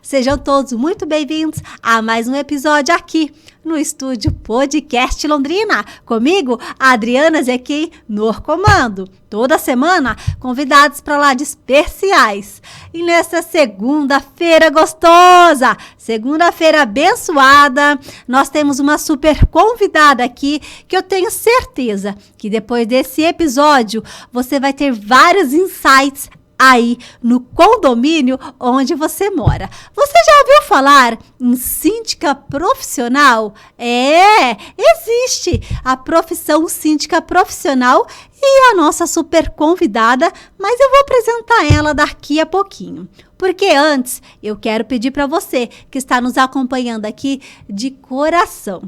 Sejam todos muito bem-vindos a mais um episódio aqui no Estúdio Podcast Londrina. Comigo, a Adriana Zequim, no comando. Toda semana, convidados para lá de especiais. E nessa segunda-feira gostosa, segunda-feira abençoada, nós temos uma super convidada aqui que eu tenho certeza que depois desse episódio você vai ter vários insights aí no condomínio onde você mora. Você já ouviu falar em síndica profissional? Existe a profissão síndica profissional e a nossa super convidada, mas eu vou apresentar ela daqui a pouquinho. Porque antes, eu quero pedir para você que está nos acompanhando aqui de coração.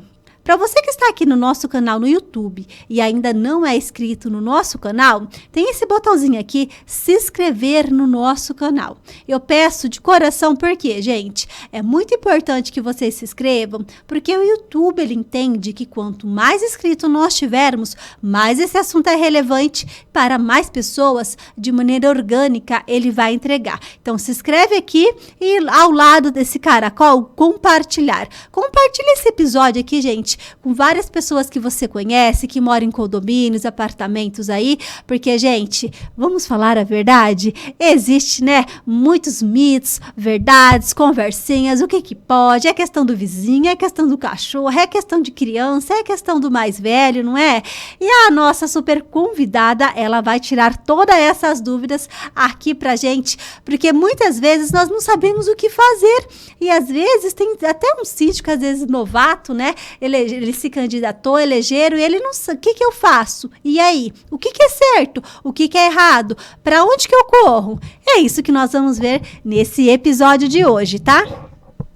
Para você que está aqui no nosso canal no YouTube e ainda não é inscrito no nosso canal, tem esse botãozinho aqui, se inscrever no nosso canal. Eu peço de coração porque, gente, é muito importante que vocês se inscrevam, porque o YouTube ele entende que quanto mais inscritos nós tivermos, mais esse assunto é relevante para mais pessoas, de maneira orgânica ele vai entregar. Então se inscreve aqui e ao lado desse caracol, compartilhar. Compartilha esse episódio aqui, gente, com várias pessoas que você conhece, que moram em condomínios, apartamentos aí, porque, gente, vamos falar a verdade? Existe, né, muitos mitos, verdades, conversinhas, o que pode, é questão do vizinho, é questão do cachorro, é questão de criança, é questão do mais velho, não é? E a nossa super convidada, ela vai tirar todas essas dúvidas aqui pra gente, porque muitas vezes nós não sabemos o que fazer, e às vezes tem até um síndico, às vezes novato, né, ele se candidatou, elegeram e ele não sabe, o que eu faço? E aí? O que é certo? O que é errado? Para onde que eu corro? É isso que nós vamos ver nesse episódio de hoje, tá?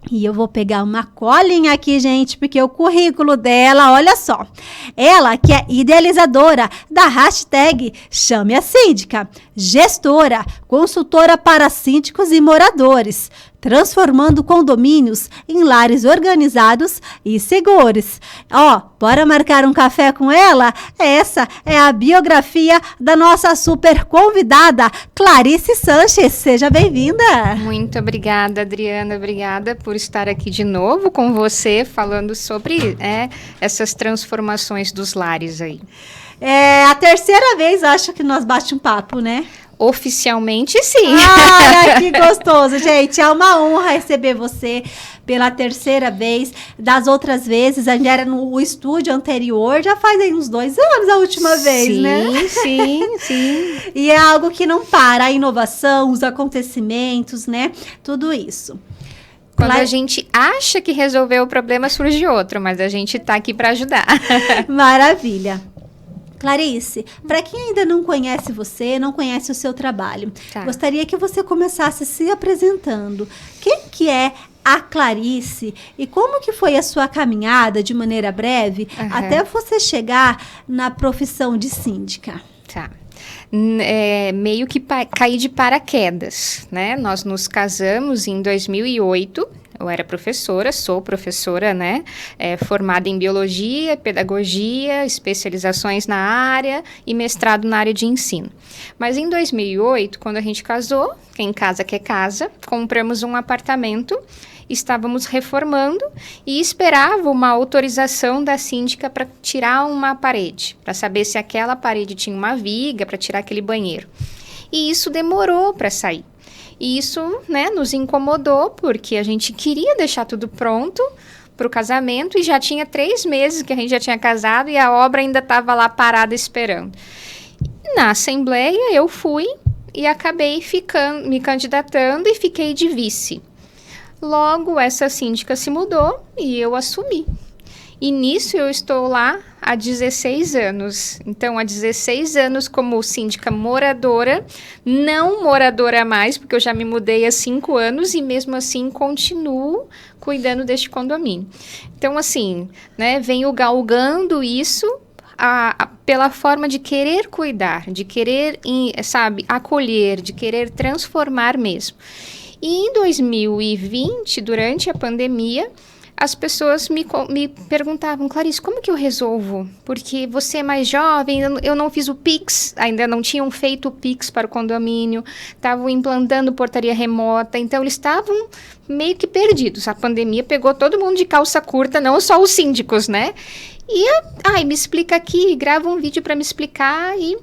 E eu vou pegar uma colinha aqui, gente, porque o currículo dela, olha só. Ela que é idealizadora da hashtag Chame a Síndica, gestora, consultora para síndicos e moradores, transformando condomínios em lares organizados e seguros. Bora marcar um café com ela? Essa é a biografia da nossa super convidada, Clarice Sanches. Seja bem-vinda. Muito obrigada, Adriana. Obrigada por estar aqui de novo com você, falando sobre essas transformações dos lares aí. É a terceira vez, acho que nós bate um papo, né? Oficialmente, sim. Ai, que gostoso, gente. É uma honra receber você pela terceira vez. Das outras vezes, a gente era no estúdio anterior, já faz aí uns 2 anos a última vez, né? Sim. E é algo que não para, a inovação, os acontecimentos, né? Tudo isso. Quando a gente acha que resolveu o problema, surge outro, mas a gente tá aqui para ajudar. Maravilha. Clarice, para quem ainda não conhece você, não conhece o seu trabalho, gostaria que você começasse se apresentando. Quem que é a Clarice e como que foi a sua caminhada, de maneira breve, até você chegar na profissão de síndica? Tá. Meio que caí de paraquedas, né? Nós nos casamos em 2008. Eu era professora, sou professora, né? Formada em biologia, pedagogia, especializações na área e mestrado na área de ensino. Mas em 2008, quando a gente casou, quem casa quer casa, compramos um apartamento, estávamos reformando e esperava uma autorização da síndica para tirar uma parede, para saber se aquela parede tinha uma viga, para tirar aquele banheiro. E isso demorou para sair. E isso, né, nos incomodou, porque a gente queria deixar tudo pronto para o casamento e já tinha 3 meses que a gente já tinha casado e a obra ainda estava lá parada esperando. Na assembleia eu fui e acabei me candidatando e fiquei de vice. Logo, essa síndica se mudou e eu assumi. E nisso eu estou lá há 16 anos. Então, há 16 anos como síndica moradora, não moradora mais, porque eu já me mudei há 5 anos e mesmo assim continuo cuidando deste condomínio. Então, assim, né, venho galgando isso pela forma de querer cuidar, de querer, acolher, de querer transformar mesmo. E em 2020, durante a pandemia, as pessoas me perguntavam, Clarice, como que eu resolvo? Porque você é mais jovem, eu não fiz o Pix, ainda não tinham feito o Pix para o condomínio, estavam implantando portaria remota, então eles estavam meio que perdidos. A pandemia pegou todo mundo de calça curta, não só os síndicos, né? E, me explica aqui, grava um vídeo para me explicar. E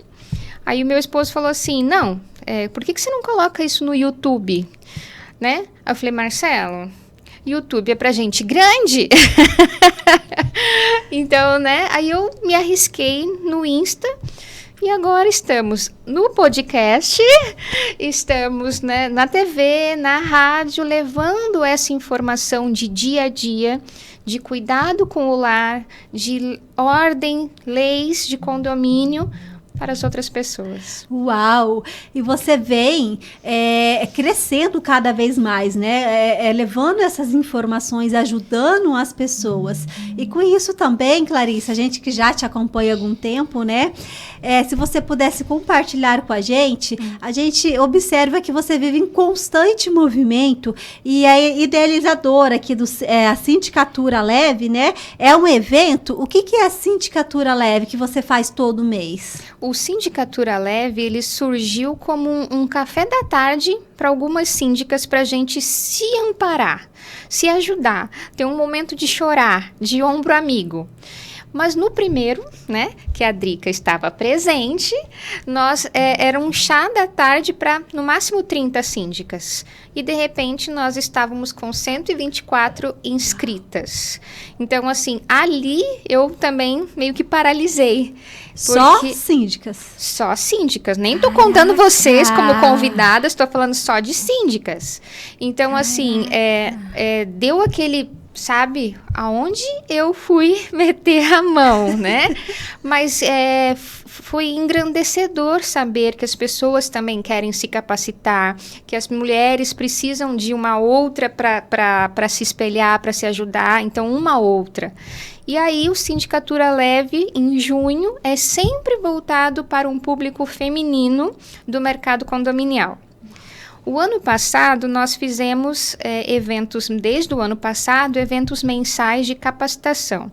aí o meu esposo falou assim, não, por que você não coloca isso no YouTube? Né? Eu falei, Marcelo, YouTube é pra gente grande. Então, né? Aí eu me arrisquei no Insta e agora estamos no podcast, estamos, né, na TV, na rádio, levando essa informação de dia a dia, de cuidado com o lar, de ordem, leis de condomínio para as outras pessoas. Uau! E você vem crescendo cada vez mais, né? Levando essas informações, ajudando as pessoas. E com isso também, Clarice, a gente que já te acompanha há algum tempo, né? Se você pudesse compartilhar com a gente observa que você vive em constante movimento e a idealizadora aqui a Sindicatura Leve, né? É um evento. O que é a Sindicatura Leve que você faz todo mês? O Sindicatura Leve, ele surgiu como um café da tarde para algumas síndicas, para a gente se amparar, se ajudar, ter um momento de chorar, de ombro amigo. Mas no primeiro, né, que a Drica estava presente, era um chá da tarde para, no máximo, 30 síndicas. E, de repente, nós estávamos com 124 inscritas. Então, assim, ali eu também meio que paralisei. Só síndicas? Só síndicas. Nem estou contando vocês como convidadas, estou falando só de síndicas. Então, assim, deu aquele... Sabe, aonde eu fui meter a mão, né? Mas foi engrandecedor saber que as pessoas também querem se capacitar, que as mulheres precisam de uma outra para se espelhar, para se ajudar, então uma outra. E aí o Sindicatura Leve, em junho, é sempre voltado para um público feminino do mercado condominial. O ano passado, nós fizemos eventos, desde o ano passado, eventos mensais de capacitação.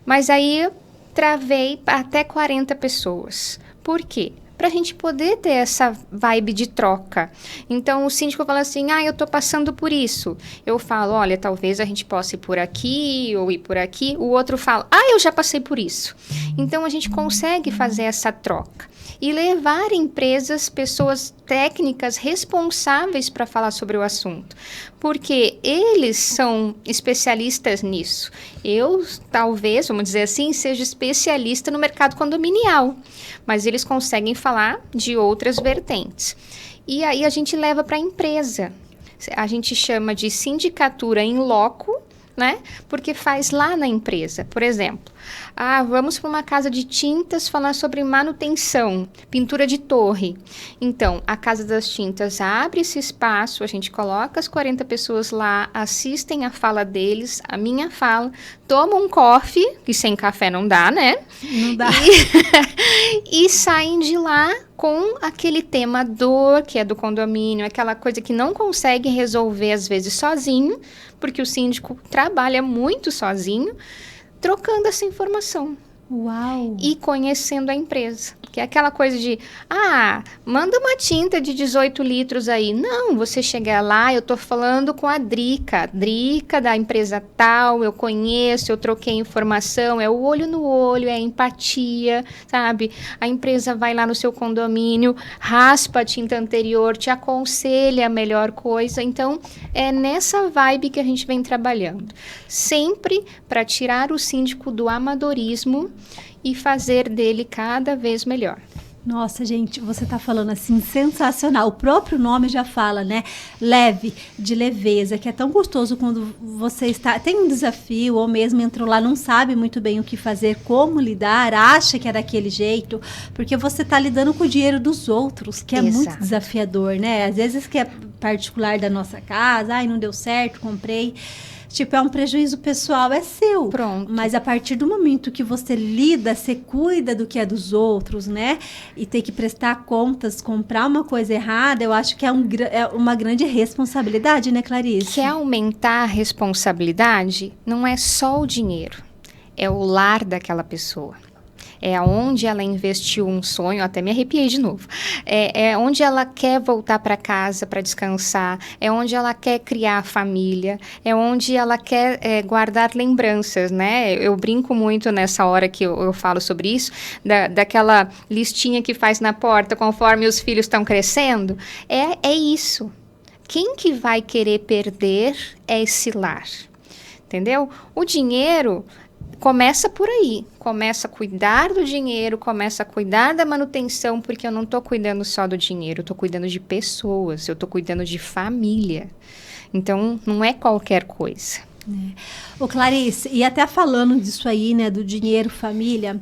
Mas aí eu travei até 40 pessoas. Por quê? Para a gente poder ter essa vibe de troca. Então, o síndico fala assim, eu estou passando por isso. Eu falo, olha, talvez a gente possa ir por aqui ou ir por aqui. O outro fala, eu já passei por isso. Então, a gente consegue fazer essa troca. E levar empresas, pessoas técnicas responsáveis para falar sobre o assunto. Porque eles são especialistas nisso. Eu, talvez, vamos dizer assim, seja especialista no mercado condominial. Mas eles conseguem falar de outras vertentes. E aí a gente leva para a empresa. A gente chama de sindicatura in loco, né? Porque faz lá na empresa. Por exemplo, vamos para uma casa de tintas falar sobre manutenção, pintura de torre. Então, a Casa das Tintas abre esse espaço, a gente coloca as 40 pessoas lá, assistem a fala deles, a minha fala, tomam um coffee, que sem café não dá, né? Não dá. E saem de lá com aquele tema dor, que é do condomínio, aquela coisa que não consegue resolver, às vezes, sozinho, porque o síndico trabalha muito sozinho, trocando essa informação. Uau! E conhecendo a empresa. Que é aquela coisa de, manda uma tinta de 18 litros aí. Não, você chega lá, eu tô falando com a Drica da empresa tal, eu conheço, eu troquei informação, é o olho no olho, é a empatia, sabe? A empresa vai lá no seu condomínio, raspa a tinta anterior, te aconselha a melhor coisa. Então, é nessa vibe que a gente vem trabalhando. Sempre para tirar o síndico do amadorismo e fazer dele cada vez melhor. Nossa, gente, você está falando assim, sensacional. O próprio nome já fala, né? Leve, de leveza, que é tão gostoso quando você tem um desafio ou mesmo entrou lá, não sabe muito bem o que fazer, como lidar, acha que é daquele jeito, porque você está lidando com o dinheiro dos outros, que é muito desafiador, né? Às vezes que é particular da nossa casa, não deu certo, comprei. Tipo, é um prejuízo pessoal, é seu. Pronto. Mas a partir do momento que você lida, você cuida do que é dos outros, né? E tem que prestar contas, comprar uma coisa errada, eu acho que é uma grande responsabilidade, né, Clarice? Quer aumentar a responsabilidade? Não é só o dinheiro, é o lar daquela pessoa. É onde ela investiu um sonho, até me arrepiei de novo. É onde ela quer voltar para casa para descansar, é onde ela quer criar família, é onde ela quer guardar lembranças, né? Eu brinco muito nessa hora que eu falo sobre isso, daquela listinha que faz na porta conforme os filhos estão crescendo. É isso. Quem que vai querer perder é esse lar, entendeu? O dinheiro começa por aí, começa a cuidar do dinheiro, começa a cuidar da manutenção, porque eu não estou cuidando só do dinheiro, eu estou cuidando de pessoas, eu estou cuidando de família. Então, não é qualquer coisa. Ô Clarice, e até falando disso aí, né, do dinheiro, família,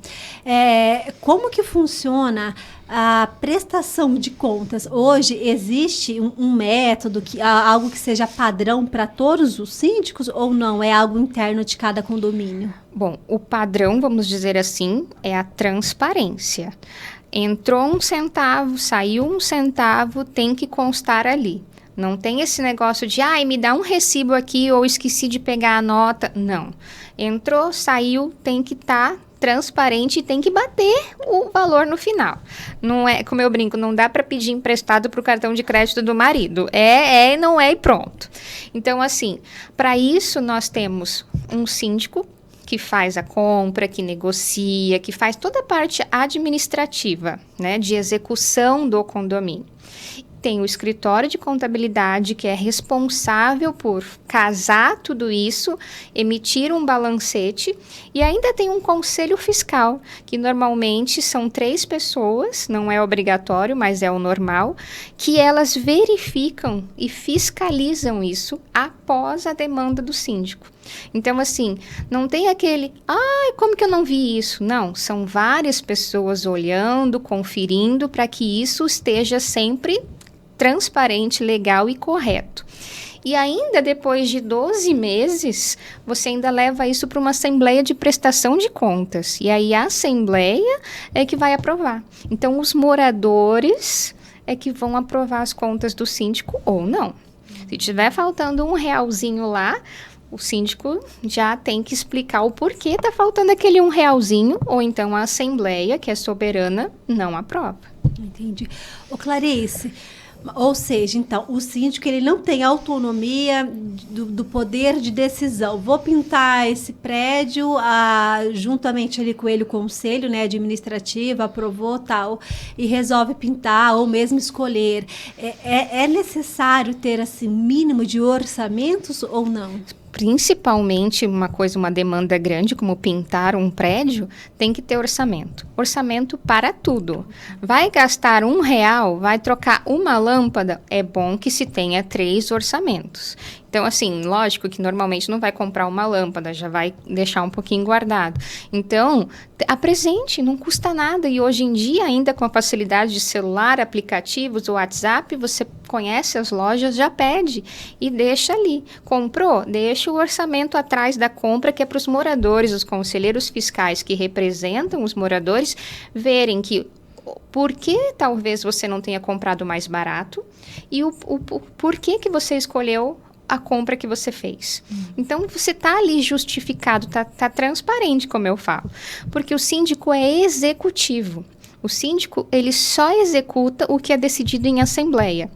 como que funciona a prestação de contas? Hoje existe um método, algo que seja padrão para todos os síndicos ou não? É algo interno de cada condomínio? Bom, o padrão, vamos dizer assim, é a transparência. Entrou 1 centavo, saiu 1 centavo, tem que constar ali. Não tem esse negócio de, me dá um recibo aqui ou esqueci de pegar a nota. Não. Entrou, saiu, tem que estar transparente e tem que bater o valor no final. Não é, como eu brinco, não dá para pedir emprestado para o cartão de crédito do marido. Não é e pronto. Então, assim, para isso nós temos um síndico que faz a compra, que negocia, que faz toda a parte administrativa, né, de execução do condomínio. Tem o escritório de contabilidade, que é responsável por casar tudo isso, emitir um balancete, e ainda tem um conselho fiscal, que normalmente são 3 pessoas, não é obrigatório, mas é o normal, que elas verificam e fiscalizam isso após a demanda do síndico. Então, assim, não tem aquele, como que eu não vi isso? Não, são várias pessoas olhando, conferindo para que isso esteja sempre transparente, legal e correto. E ainda depois de 12 meses, você ainda leva isso para uma assembleia de prestação de contas. E aí a assembleia é que vai aprovar. Então, os moradores é que vão aprovar as contas do síndico ou não. Se tiver faltando R$1 lá, o síndico já tem que explicar o porquê está faltando aquele R$1, ou então a assembleia, que é soberana, não aprova. Entendi. Ô Clarice, ou seja, então, o síndico ele não tem autonomia do poder de decisão. Vou pintar esse prédio, juntamente ali com ele o conselho, né, administrativo, aprovou tal, e resolve pintar ou mesmo escolher. É necessário ter assim mínimo de orçamentos ou não? Principalmente uma demanda grande, como pintar um prédio, tem que ter orçamento. Orçamento para tudo. Vai gastar R$1, vai trocar uma lâmpada, é bom que se tenha 3 orçamentos. Então, assim, lógico que normalmente não vai comprar uma lâmpada, já vai deixar um pouquinho guardado. Então, apresente, não custa nada. E hoje em dia, ainda com a facilidade de celular, aplicativos, o WhatsApp, você conhece as lojas, já pede e deixa ali. Comprou? Deixa o orçamento atrás da compra, que é para os moradores, os conselheiros fiscais que representam os moradores, verem que por que talvez você não tenha comprado mais barato e o porquê que você escolheu a compra que você fez. Então, você está ali justificado, tá transparente, como eu falo. Porque o síndico é executivo. O síndico, ele só executa o que é decidido em assembleia,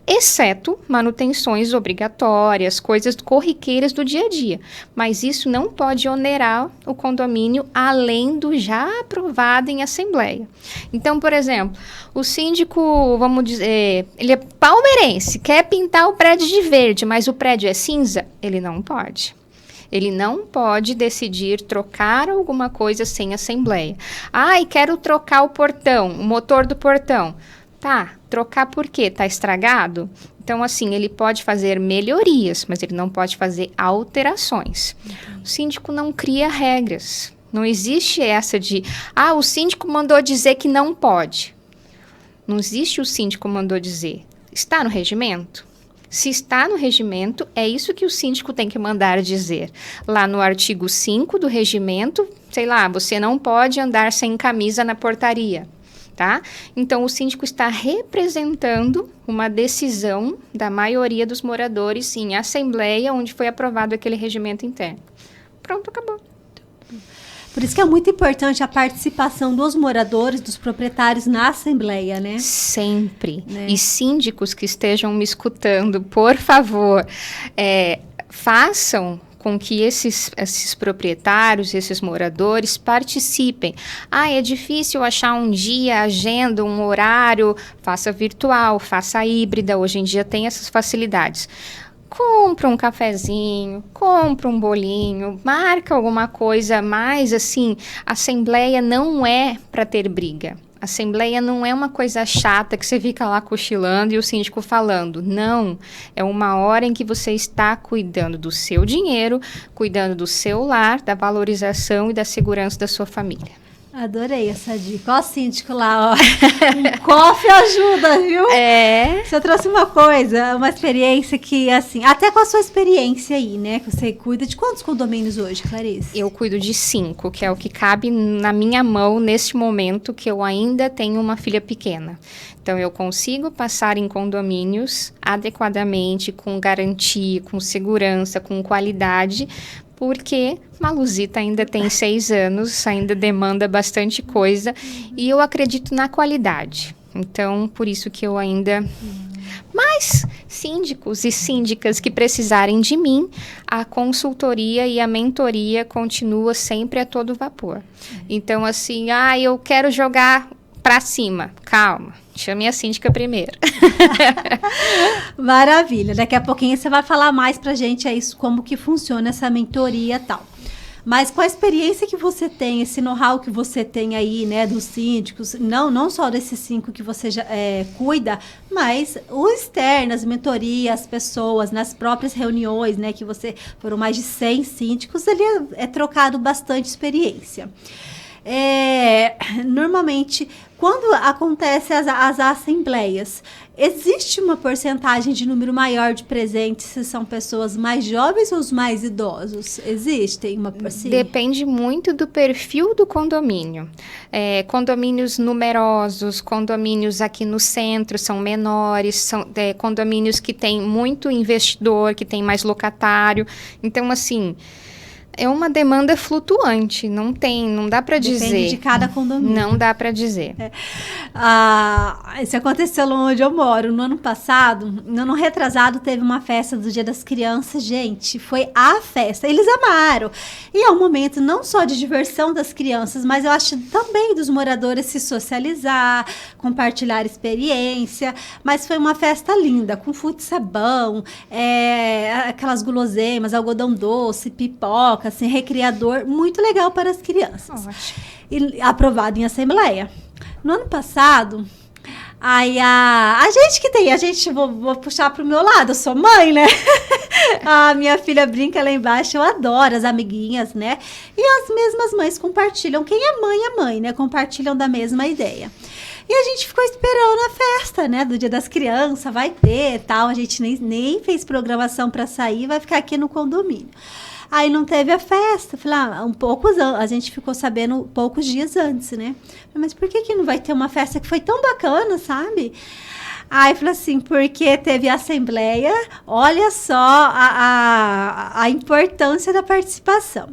exceto manutenções obrigatórias, coisas corriqueiras do dia a dia. Mas isso não pode onerar o condomínio além do já aprovado em assembleia. Então, por exemplo, o síndico, vamos dizer, ele é palmeirense, quer pintar o prédio de verde, mas o prédio é cinza, ele não pode. Ele não pode decidir trocar alguma coisa sem assembleia. Quero trocar o portão, o motor do portão. Tá, trocar por quê? Tá estragado? Então, assim, ele pode fazer melhorias, mas ele não pode fazer alterações. O síndico não cria regras. Não existe essa de, o síndico mandou dizer que não pode. Não existe o síndico mandou dizer. Está no regimento? Se está no regimento, é isso que o síndico tem que mandar dizer. Lá no artigo 5 do regimento, sei lá, você não pode andar sem camisa na portaria. Tá? Então, o síndico está representando uma decisão da maioria dos moradores em assembleia, onde foi aprovado aquele regimento interno. Pronto, acabou. Por isso que é muito importante a participação dos moradores, dos proprietários na assembleia, né? Sempre. Né? E síndicos que estejam me escutando, por favor, façam com que esses proprietários, esses moradores participem. É difícil achar um dia, agenda, um horário, faça virtual, faça híbrida, hoje em dia tem essas facilidades. Compra um cafezinho, compra um bolinho, marca alguma coisa, mas assim, a assembleia não é para ter briga. A assembleia não é uma coisa chata que você fica lá cochilando e o síndico falando. Não, é uma hora em que você está cuidando do seu dinheiro, cuidando do seu lar, da valorização e da segurança da sua família. Adorei essa dica. Ó, o síndico lá, ó. Um cofre ajuda, viu? Você trouxe uma coisa, uma experiência que, assim, até com a sua experiência aí, né? Que você cuida de quantos condomínios hoje, Clarice? Eu cuido de 5, que é o que cabe na minha mão neste momento que eu ainda tenho uma filha pequena. Então, eu consigo passar em condomínios adequadamente, com garantia, com segurança, com qualidade, porque Maluzita ainda tem 6 anos, ainda demanda bastante coisa, e eu acredito na qualidade. Então, por isso que eu ainda... Mas, síndicos e síndicas que precisarem de mim, a consultoria e a mentoria continua sempre a todo vapor. Então, assim, eu quero jogar para cima. Calma, chame a síndica primeiro. Maravilha. Daqui a pouquinho você vai falar mais pra gente aí como que funciona essa mentoria e tal. Mas com a experiência que você tem, esse know-how que você tem aí, né, dos síndicos, não só desses 5 que você já cuida, mas o externo, as mentorias, as pessoas, nas próprias reuniões, né, que foram mais de 100 síndicos, ali é trocado bastante experiência. Normalmente, quando acontecem as assembleias, existe uma porcentagem de número maior de presentes se são pessoas mais jovens ou os mais idosos? Existem uma porcentagem? Depende muito do perfil do condomínio. Condomínios numerosos, condomínios aqui no centro são menores, são condomínios que têm muito investidor, que tem mais locatário. Então, assim... É uma demanda flutuante, não dá para dizer. Depende de cada condomínio. Não dá para dizer. Isso aconteceu lá onde eu moro. No ano retrasado, teve uma festa do Dia das Crianças. Gente, foi a festa. Eles amaram. E é um momento não só de diversão das crianças, mas eu acho também dos moradores se socializar, compartilhar experiência. Mas foi uma festa linda, com fute-sabão, aquelas guloseimas, algodão doce, pipoca, assim, recreador, muito legal para as crianças. E aprovado em assembleia. No ano passado, aí vou puxar pro meu lado, eu sou mãe, né? A minha filha brinca lá embaixo, eu adoro as amiguinhas, né? E as mesmas mães compartilham, quem é mãe, né? Compartilham da mesma ideia. E a gente ficou esperando a festa, né? Do Dia das Crianças, vai ter tal. A gente nem fez programação para sair, vai ficar aqui no condomínio. Aí não teve a festa. Falei, a gente ficou sabendo poucos dias antes, né? Mas por que não vai ter uma festa que foi tão bacana, sabe? Aí falei assim, porque teve a assembleia, olha só a importância da participação.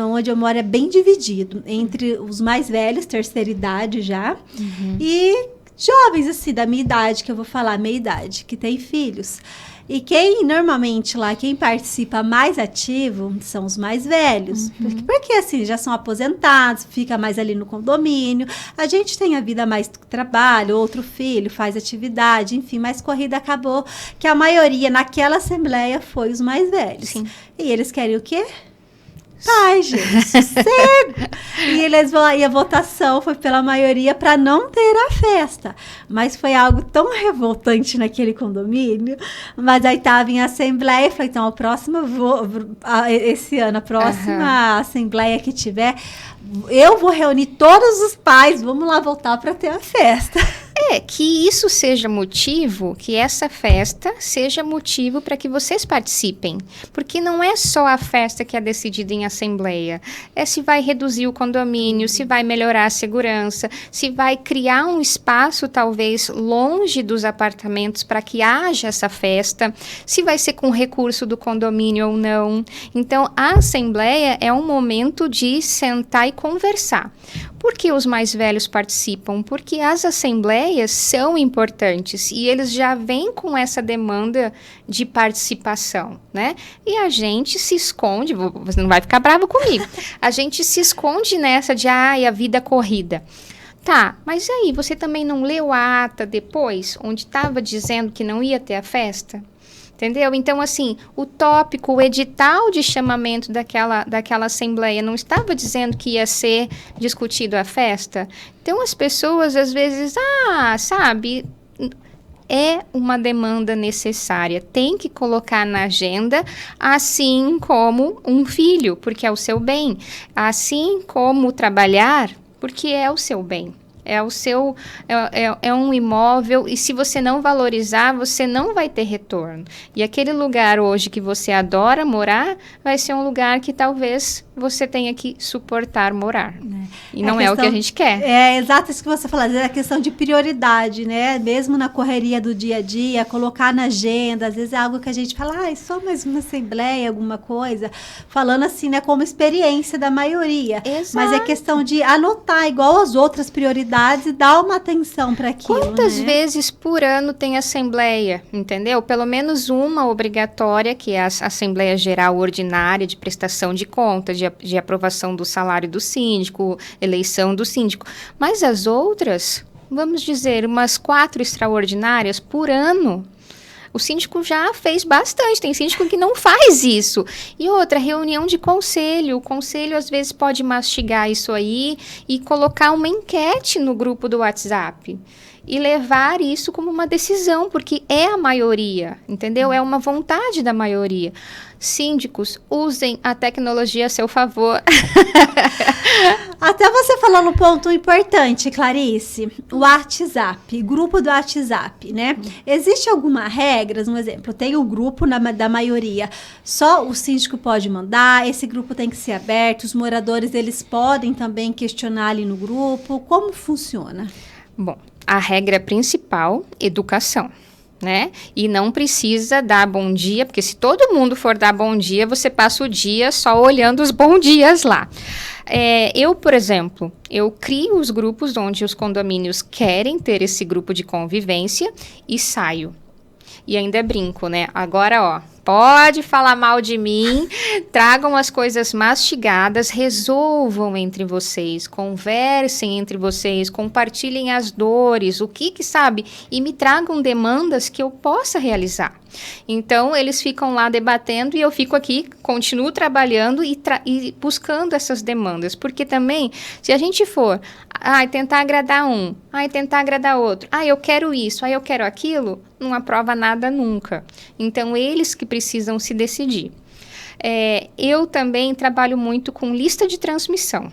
Onde eu moro é bem dividido entre os mais velhos, terceira idade já, e jovens, assim, da minha idade, que eu vou falar, meia idade, que tem filhos. E quem participa mais ativo são os mais velhos. Porque assim, já são aposentados, fica mais ali no condomínio. A gente tem a vida mais trabalho, outro filho, faz atividade, enfim, mas corrida acabou que a maioria naquela assembleia foi os mais velhos. Sim. E eles querem o quê? Paz, gente, sossego. E a votação foi pela maioria para não ter a festa. Mas foi algo tão revoltante naquele condomínio. Mas aí estava em assembleia, falei, então, a próxima, esse ano, a próxima assembleia que tiver, eu vou reunir todos os pais, vamos lá voltar para ter a festa. que isso seja motivo, que essa festa seja motivo para que vocês participem. Porque não é só a festa que é decidida em assembleia. É se vai reduzir o condomínio, se vai melhorar a segurança, se vai criar um espaço talvez longe dos apartamentos para que haja essa festa, se vai ser com recurso do condomínio ou não. Então, a assembleia é um momento de sentar e conversar. Por que os mais velhos participam? Porque as assembleias são importantes e eles já vêm com essa demanda de participação, né? E a gente se esconde, você não vai ficar bravo comigo, a gente se esconde nessa de, a vida corrida. Tá, mas aí, você também não leu a ata depois, onde estava dizendo que não ia ter a festa? Entendeu? Então, assim, o tópico, o edital de chamamento daquela assembleia não estava dizendo que ia ser discutido a festa? Então, as pessoas, às vezes, sabe, é uma demanda necessária. Tem que colocar na agenda, assim como um filho, porque é o seu bem. Assim como trabalhar, porque é o seu bem. É um imóvel e se você não valorizar, você não vai ter retorno. E aquele lugar hoje que você adora morar, vai ser um lugar que talvez você tenha que suportar morar. E não é o que a gente quer. É exato isso que você falou, é a questão de prioridade, né? Mesmo na correria do dia a dia, colocar na agenda, às vezes é algo que a gente fala, é só mais uma assembleia, alguma coisa, falando assim, né, como experiência da maioria. Exato. Mas é questão de anotar igual as outras prioridades e dar uma atenção para aquilo. Quantas vezes por ano tem assembleia, entendeu? Pelo menos uma obrigatória, que é a Assembleia Geral Ordinária de Prestação de Contas, de aprovação do salário do síndico, eleição do síndico. Mas as outras, vamos dizer, umas 4 extraordinárias por ano. O síndico já fez bastante, tem síndico que não faz isso. E outra, reunião de conselho. O conselho, às vezes, pode mastigar isso aí e colocar uma enquete no grupo do WhatsApp. E levar isso como uma decisão, porque é a maioria, entendeu? É uma vontade da maioria. Síndicos, usem a tecnologia a seu favor. Até você falou no ponto importante, Clarice, o WhatsApp, grupo do WhatsApp, né? Existe alguma regra, um exemplo, tem o grupo da maioria, só o síndico pode mandar, esse grupo tem que ser aberto, os moradores, eles podem também questionar ali no grupo, como funciona? Bom, a regra principal, educação, né? E não precisa dar bom dia, porque se todo mundo for dar bom dia, você passa o dia só olhando os bons dias lá. Eu, por exemplo, eu crio os grupos onde os condomínios querem ter esse grupo de convivência e saio. E ainda brinco, né? Agora, pode falar mal de mim, tragam as coisas mastigadas, resolvam entre vocês, conversem entre vocês, compartilhem as dores, o que sabe, e me tragam demandas que eu possa realizar. Então, eles ficam lá debatendo e eu fico aqui, continuo trabalhando e buscando essas demandas, porque também, se a gente for tentar agradar um, tentar agradar outro, eu quero isso, eu quero aquilo, não aprova nada nunca. Então, eles que precisam se decidir. Eu também trabalho muito com lista de transmissão.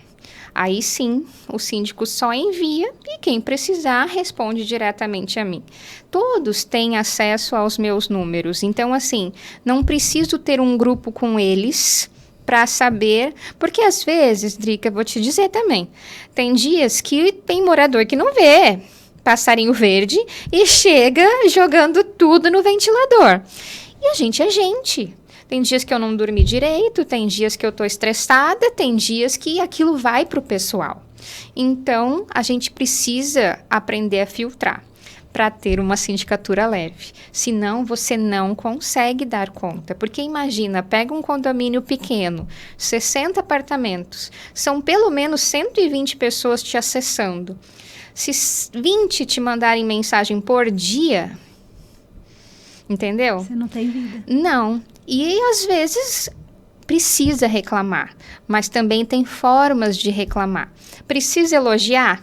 Aí sim, o síndico só envia e quem precisar responde diretamente a mim. Todos têm acesso aos meus números, então assim, não preciso ter um grupo com eles para saber, porque às vezes, Drica, vou te dizer também, tem dias que tem morador que não vê passarinho verde e chega jogando tudo no ventilador. E a gente é gente. Tem dias que eu não dormi direito, tem dias que eu estou estressada, tem dias que aquilo vai para o pessoal. Então, a gente precisa aprender a filtrar para ter uma sindicatura leve. Senão, você não consegue dar conta. Porque imagina, pega um condomínio pequeno, 60 apartamentos, são pelo menos 120 pessoas te acessando. Se 20 te mandarem mensagem por dia, entendeu? Você não tem vida. Não. E às vezes precisa reclamar, mas também tem formas de reclamar. Precisa elogiar?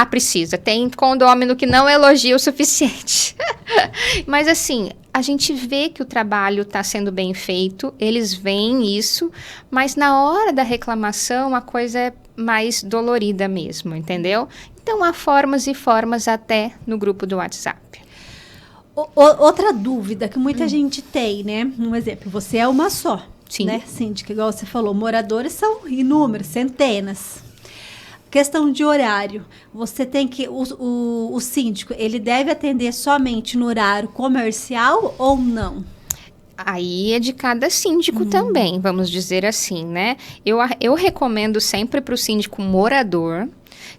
Precisa. Tem condômino que não elogia o suficiente. Mas assim, a gente vê que o trabalho está sendo bem feito, eles veem isso, mas na hora da reclamação a coisa é mais dolorida mesmo, entendeu? Então há formas e formas até no grupo do WhatsApp. Outra dúvida que muita gente tem, né? Um exemplo, você é uma só, Sim. né, síndica? Igual você falou, moradores são inúmeros, centenas. Questão de horário, você tem que, o síndico, ele deve atender somente no horário comercial ou não? Aí é de cada síndico também, vamos dizer assim, né? Eu recomendo sempre para o síndico morador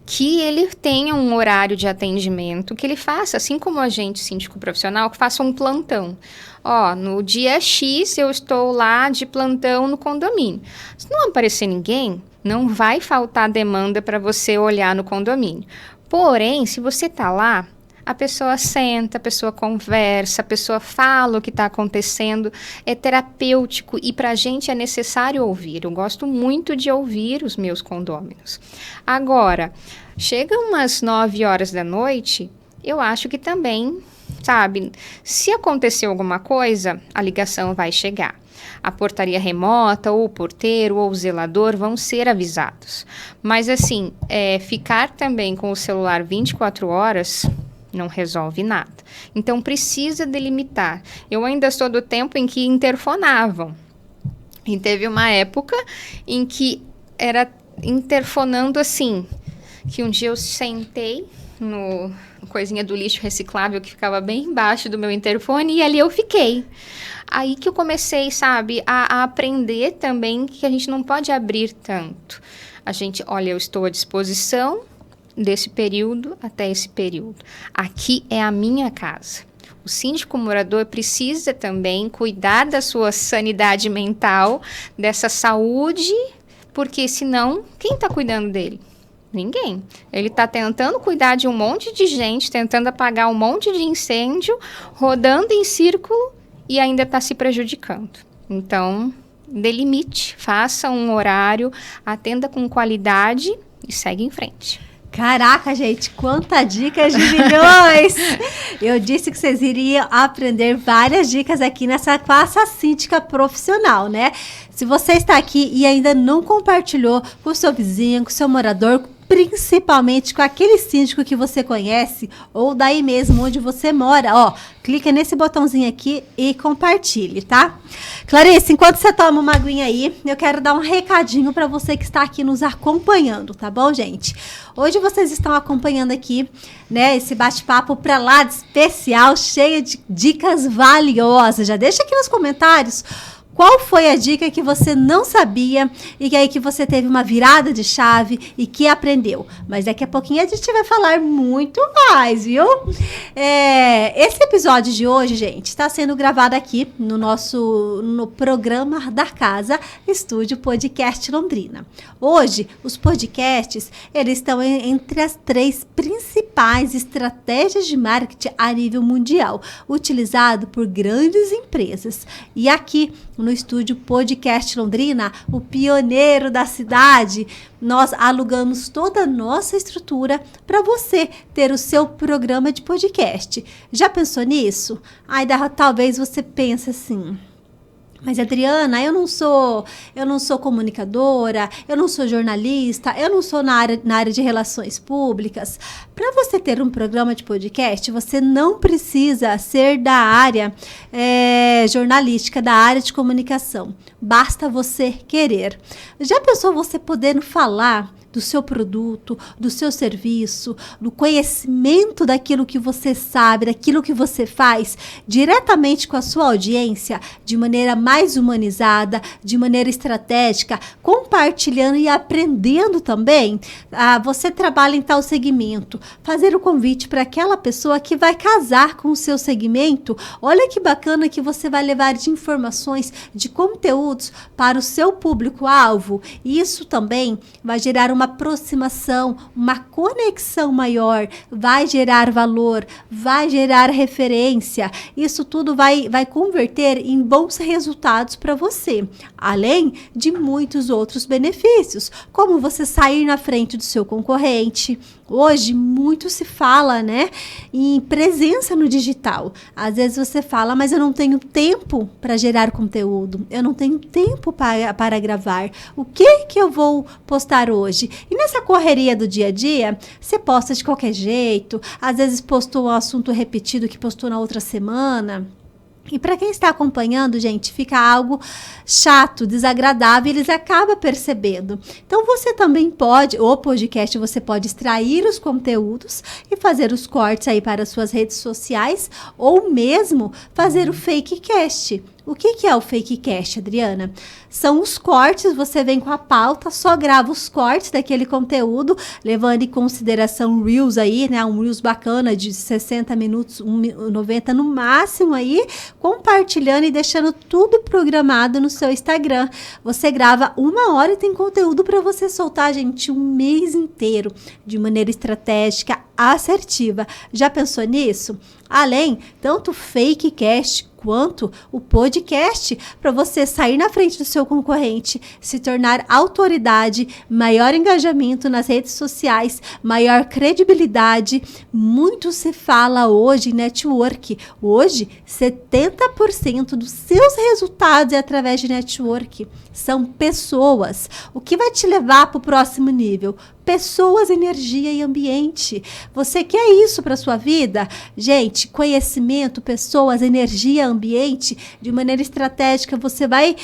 que ele tenha um horário de atendimento, que ele faça, assim como a gente, síndico profissional, que faça um plantão. Ó, no dia X eu estou lá de plantão no condomínio. Se não aparecer ninguém, não vai faltar demanda para você olhar no condomínio. Porém, se você está lá, a pessoa senta, a pessoa conversa, a pessoa fala o que está acontecendo, é terapêutico e para a gente é necessário ouvir. Eu gosto muito de ouvir os meus condôminos. Agora, chega umas 9 horas da noite, eu acho que também, sabe, se acontecer alguma coisa, a ligação vai chegar. A portaria remota, ou o porteiro, ou o zelador vão ser avisados. Mas assim, ficar também com o celular 24 horas... não resolve nada. Então, precisa delimitar. Eu ainda sou do tempo em que interfonavam. E teve uma época em que era interfonando assim, que um dia eu sentei no coisinha do lixo reciclável que ficava bem embaixo do meu interfone e ali eu fiquei. Aí que eu comecei, sabe, a aprender também que a gente não pode abrir tanto. A gente, olha, eu estou à disposição desse período até esse período. Aqui é a minha casa. O síndico morador precisa também cuidar da sua sanidade mental, dessa saúde, porque senão, quem está cuidando dele? Ninguém. Ele está tentando cuidar de um monte de gente, tentando apagar um monte de incêndio, rodando em círculo e ainda está se prejudicando. Então, delimite, faça um horário, atenda com qualidade e segue em frente. Caraca, gente, quanta dicas de milhões! Eu disse que vocês iriam aprender várias dicas aqui nessa classe síndica profissional, né? Se você está aqui e ainda não compartilhou com o seu vizinho, com o seu morador, principalmente com aquele síndico que você conhece ou daí mesmo onde você mora, ó, clica nesse botãozinho aqui e compartilhe, tá? Clarice, enquanto você toma uma aguinha aí, eu quero dar um recadinho para você que está aqui nos acompanhando, tá bom, gente? Hoje vocês estão acompanhando aqui, né, esse bate-papo pra lá de especial, cheio de dicas valiosas. Já deixa aqui nos comentários qual foi a dica que você não sabia e que aí que você teve uma virada de chave e que aprendeu. Mas daqui a pouquinho a gente vai falar muito mais, viu? Esse episódio de hoje, gente, está sendo gravado aqui no programa da casa Estúdio Podcast Londrina. Hoje, os podcasts, eles estão entre as 3 principais estratégias de marketing a nível mundial, utilizado por grandes empresas. E aqui, no Estúdio Podcast Londrina, o pioneiro da cidade, nós alugamos toda a nossa estrutura para você ter o seu programa de podcast. Já pensou nisso? Talvez você pense assim: mas Adriana, eu não sou comunicadora, eu não sou jornalista, eu não sou na área de relações públicas. Para você ter um programa de podcast, você não precisa ser da área jornalística, da área de comunicação. Basta você querer. Já pensou você podendo falar do seu produto, do seu serviço, do conhecimento daquilo que você sabe, daquilo que você faz, diretamente com a sua audiência, de maneira mais humanizada, de maneira estratégica, compartilhando e aprendendo também? Você trabalha em tal segmento, fazer o convite para aquela pessoa que vai casar com o seu segmento. Olha que bacana que você vai levar de informações, de conteúdos para o seu público-alvo. Isso também vai gerar uma uma aproximação, uma conexão maior, vai gerar valor, vai gerar referência. Isso tudo vai converter em bons resultados para você, além de muitos outros benefícios, como você sair na frente do seu concorrente. Hoje, muito se fala, né, em presença no digital. Às vezes você fala, mas eu não tenho tempo para gerar conteúdo, eu não tenho tempo para gravar. O que eu vou postar hoje? E nessa correria do dia a dia, você posta de qualquer jeito, às vezes postou um assunto repetido que postou na outra semana. E para quem está acompanhando, gente, fica algo chato, desagradável, eles acabam percebendo. Então, você também pode, o podcast, você pode extrair os conteúdos e fazer os cortes aí para as suas redes sociais, ou mesmo fazer o fake cast. O que é o fake cast, Adriana? São os cortes, você vem com a pauta, só grava os cortes daquele conteúdo, levando em consideração Reels aí, né? Um Reels bacana de 60 minutos, 90 no máximo aí, compartilhando e deixando tudo programado no seu Instagram. Você grava 1 hora e tem conteúdo para você soltar, gente, um mês inteiro, de maneira estratégica, assertiva. Já pensou nisso? Além, tanto o fake cast quanto o podcast, para você sair na frente do seu concorrente, se tornar autoridade, maior engajamento nas redes sociais, maior credibilidade. Muito se fala hoje em network. Hoje, 70% dos seus resultados é através de network. São pessoas. O que vai te levar para o próximo nível? Pessoas, energia e ambiente. Você quer isso para sua vida? Gente, conhecimento, pessoas, energia, ambiente, de maneira estratégica, você vai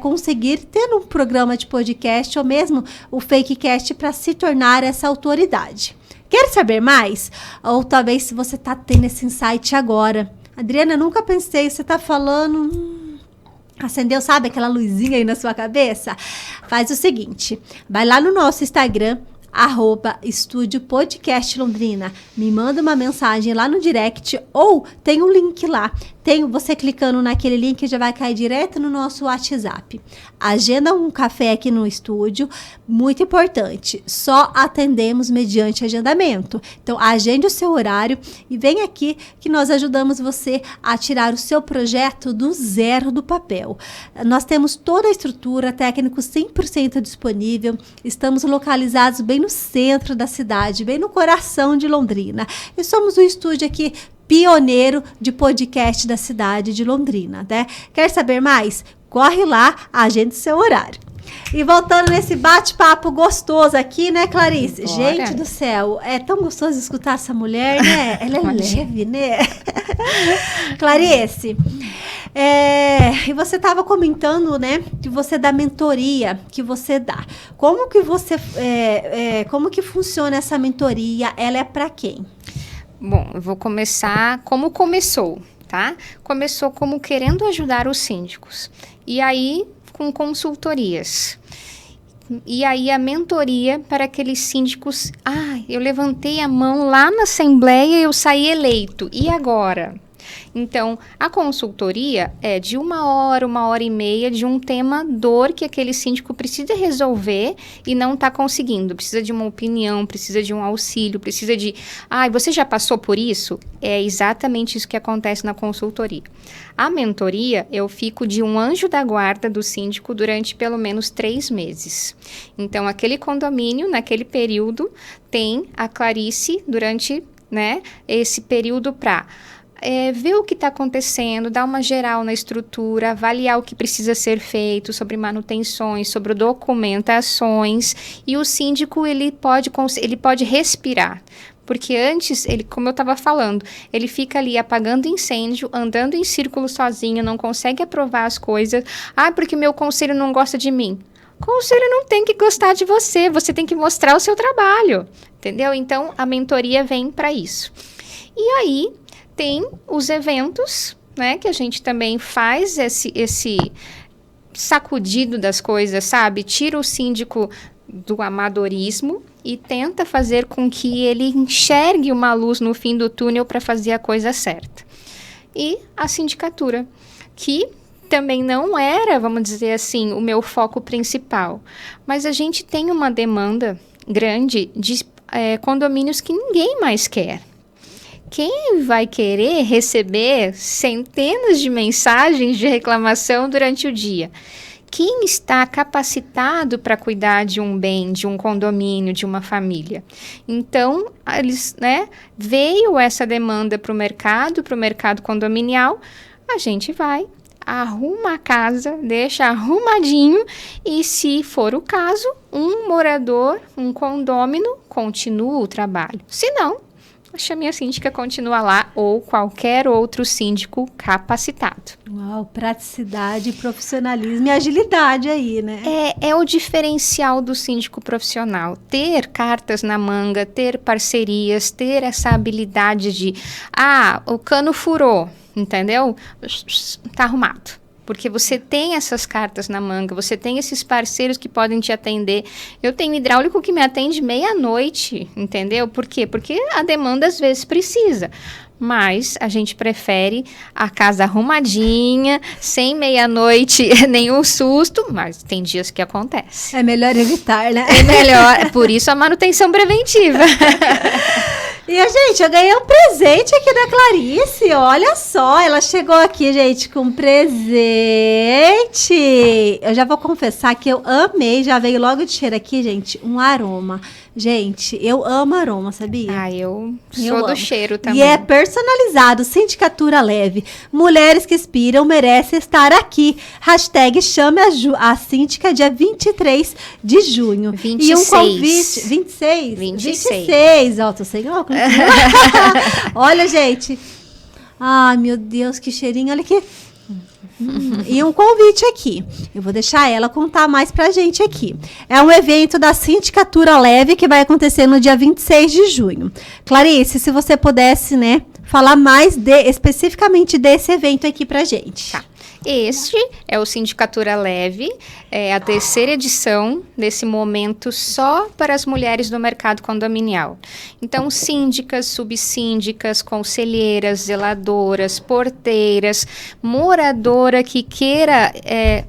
conseguir ter um programa de podcast ou mesmo o FakeCast para se tornar essa autoridade. Quer saber mais? Ou talvez se você está tendo esse insight agora. Adriana, nunca pensei, você está falando... Acendeu, sabe, aquela luzinha aí na sua cabeça? Faz o seguinte, vai lá no nosso Instagram, @Estúdio Podcast Londrina. Me manda uma mensagem lá no direct ou tem um link lá. Você clicando naquele link já vai cair direto no nosso WhatsApp. Agenda um café aqui no estúdio, muito importante. Só atendemos mediante agendamento. Então, agende o seu horário e vem aqui que nós ajudamos você a tirar o seu projeto do zero do papel. Nós temos toda a estrutura, técnico 100% disponível. Estamos localizados bem no centro da cidade, bem no coração de Londrina. E somos o estúdio aqui pioneiro de podcast da cidade de Londrina, né? Quer saber mais? Corre lá, agende seu horário. E voltando nesse bate-papo gostoso aqui, né, Clarice? Bora. Gente do céu, é tão gostoso escutar essa mulher, né? Ela é leve, né? Clarice, e você estava comentando, né, que você dá mentoria, que você dá. Como que funciona essa mentoria? Ela é para quem? Bom, eu vou começar como começou, tá? Começou como querendo ajudar os síndicos. E aí, com consultorias. E aí, a mentoria para aqueles síndicos. Eu levantei a mão lá na Assembleia e eu saí eleito. E agora? Então, a consultoria é de 1 hora, 1 hora e meia de um tema dor que aquele síndico precisa resolver e não está conseguindo. Precisa de uma opinião, precisa de um auxílio, precisa de... você já passou por isso? É exatamente isso que acontece na consultoria. A mentoria, eu fico de um anjo da guarda do síndico durante pelo menos 3 meses. Então, aquele condomínio, naquele período, tem a Clarice durante, né, esse período para... ver o que está acontecendo, dar uma geral na estrutura, avaliar o que precisa ser feito sobre manutenções, sobre documentações, e o síndico ele pode respirar. Porque antes, como eu estava falando, ele fica ali apagando incêndio, andando em círculo sozinho, não consegue aprovar as coisas. Porque meu conselho não gosta de mim. O conselho não tem que gostar de você, você tem que mostrar o seu trabalho, entendeu? Então, a mentoria vem para isso. E aí... tem os eventos, né, que a gente também faz esse sacudido das coisas, sabe? Tira o síndico do amadorismo e tenta fazer com que ele enxergue uma luz no fim do túnel para fazer a coisa certa. E a sindicatura, que também não era, vamos dizer assim, o meu foco principal. Mas a gente tem uma demanda grande de condomínios que ninguém mais quer. Quem vai querer receber centenas de mensagens de reclamação durante o dia? Quem está capacitado para cuidar de um bem, de um condomínio, de uma família? Então, veio essa demanda para o mercado condominial, a gente vai, arruma a casa, deixa arrumadinho e, se for o caso, um morador, um condômino, continua o trabalho. Se não, a minha síndica continua lá ou qualquer outro síndico capacitado. Uau, praticidade, profissionalismo e agilidade aí, né? É o diferencial do síndico profissional. Ter cartas na manga, ter parcerias, ter essa habilidade de, o cano furou, entendeu? Tá arrumado. Porque você tem essas cartas na manga, você tem esses parceiros que podem te atender. Eu tenho hidráulico que me atende meia-noite, entendeu? Por quê? Porque a demanda às vezes precisa. Mas a gente prefere a casa arrumadinha, sem meia-noite, nenhum susto, mas tem dias que acontece. É melhor evitar, né? É melhor, por isso a manutenção preventiva. E, gente, eu ganhei um presente aqui da Clarice, olha só, ela chegou aqui, gente, com um presente. Eu já vou confessar que eu amei, já veio logo de cheiro aqui, gente, um aroma. Gente, eu amo aroma, sabia? Eu sou do cheiro também. E é personalizado, sindicatura leve. Mulheres que inspiram merecem estar aqui. Hashtag chame a síndica dia 23 de junho. 26. E um convite... 26? 26. Ó, tô sem óculos. Olha, gente. Ai, meu Deus, que cheirinho. Olha aqui. E um convite aqui. Eu vou deixar ela contar mais pra gente aqui. É um evento da Sindicatura Leve que vai acontecer no dia 26 de junho. Clarice, se você pudesse, falar mais especificamente desse evento aqui pra gente. Tá. Este é o Sindicatura Leve, é a 3ª edição desse momento só para as mulheres do mercado condominial. Então, síndicas, subsíndicas, conselheiras, zeladoras, porteiras, moradora que queira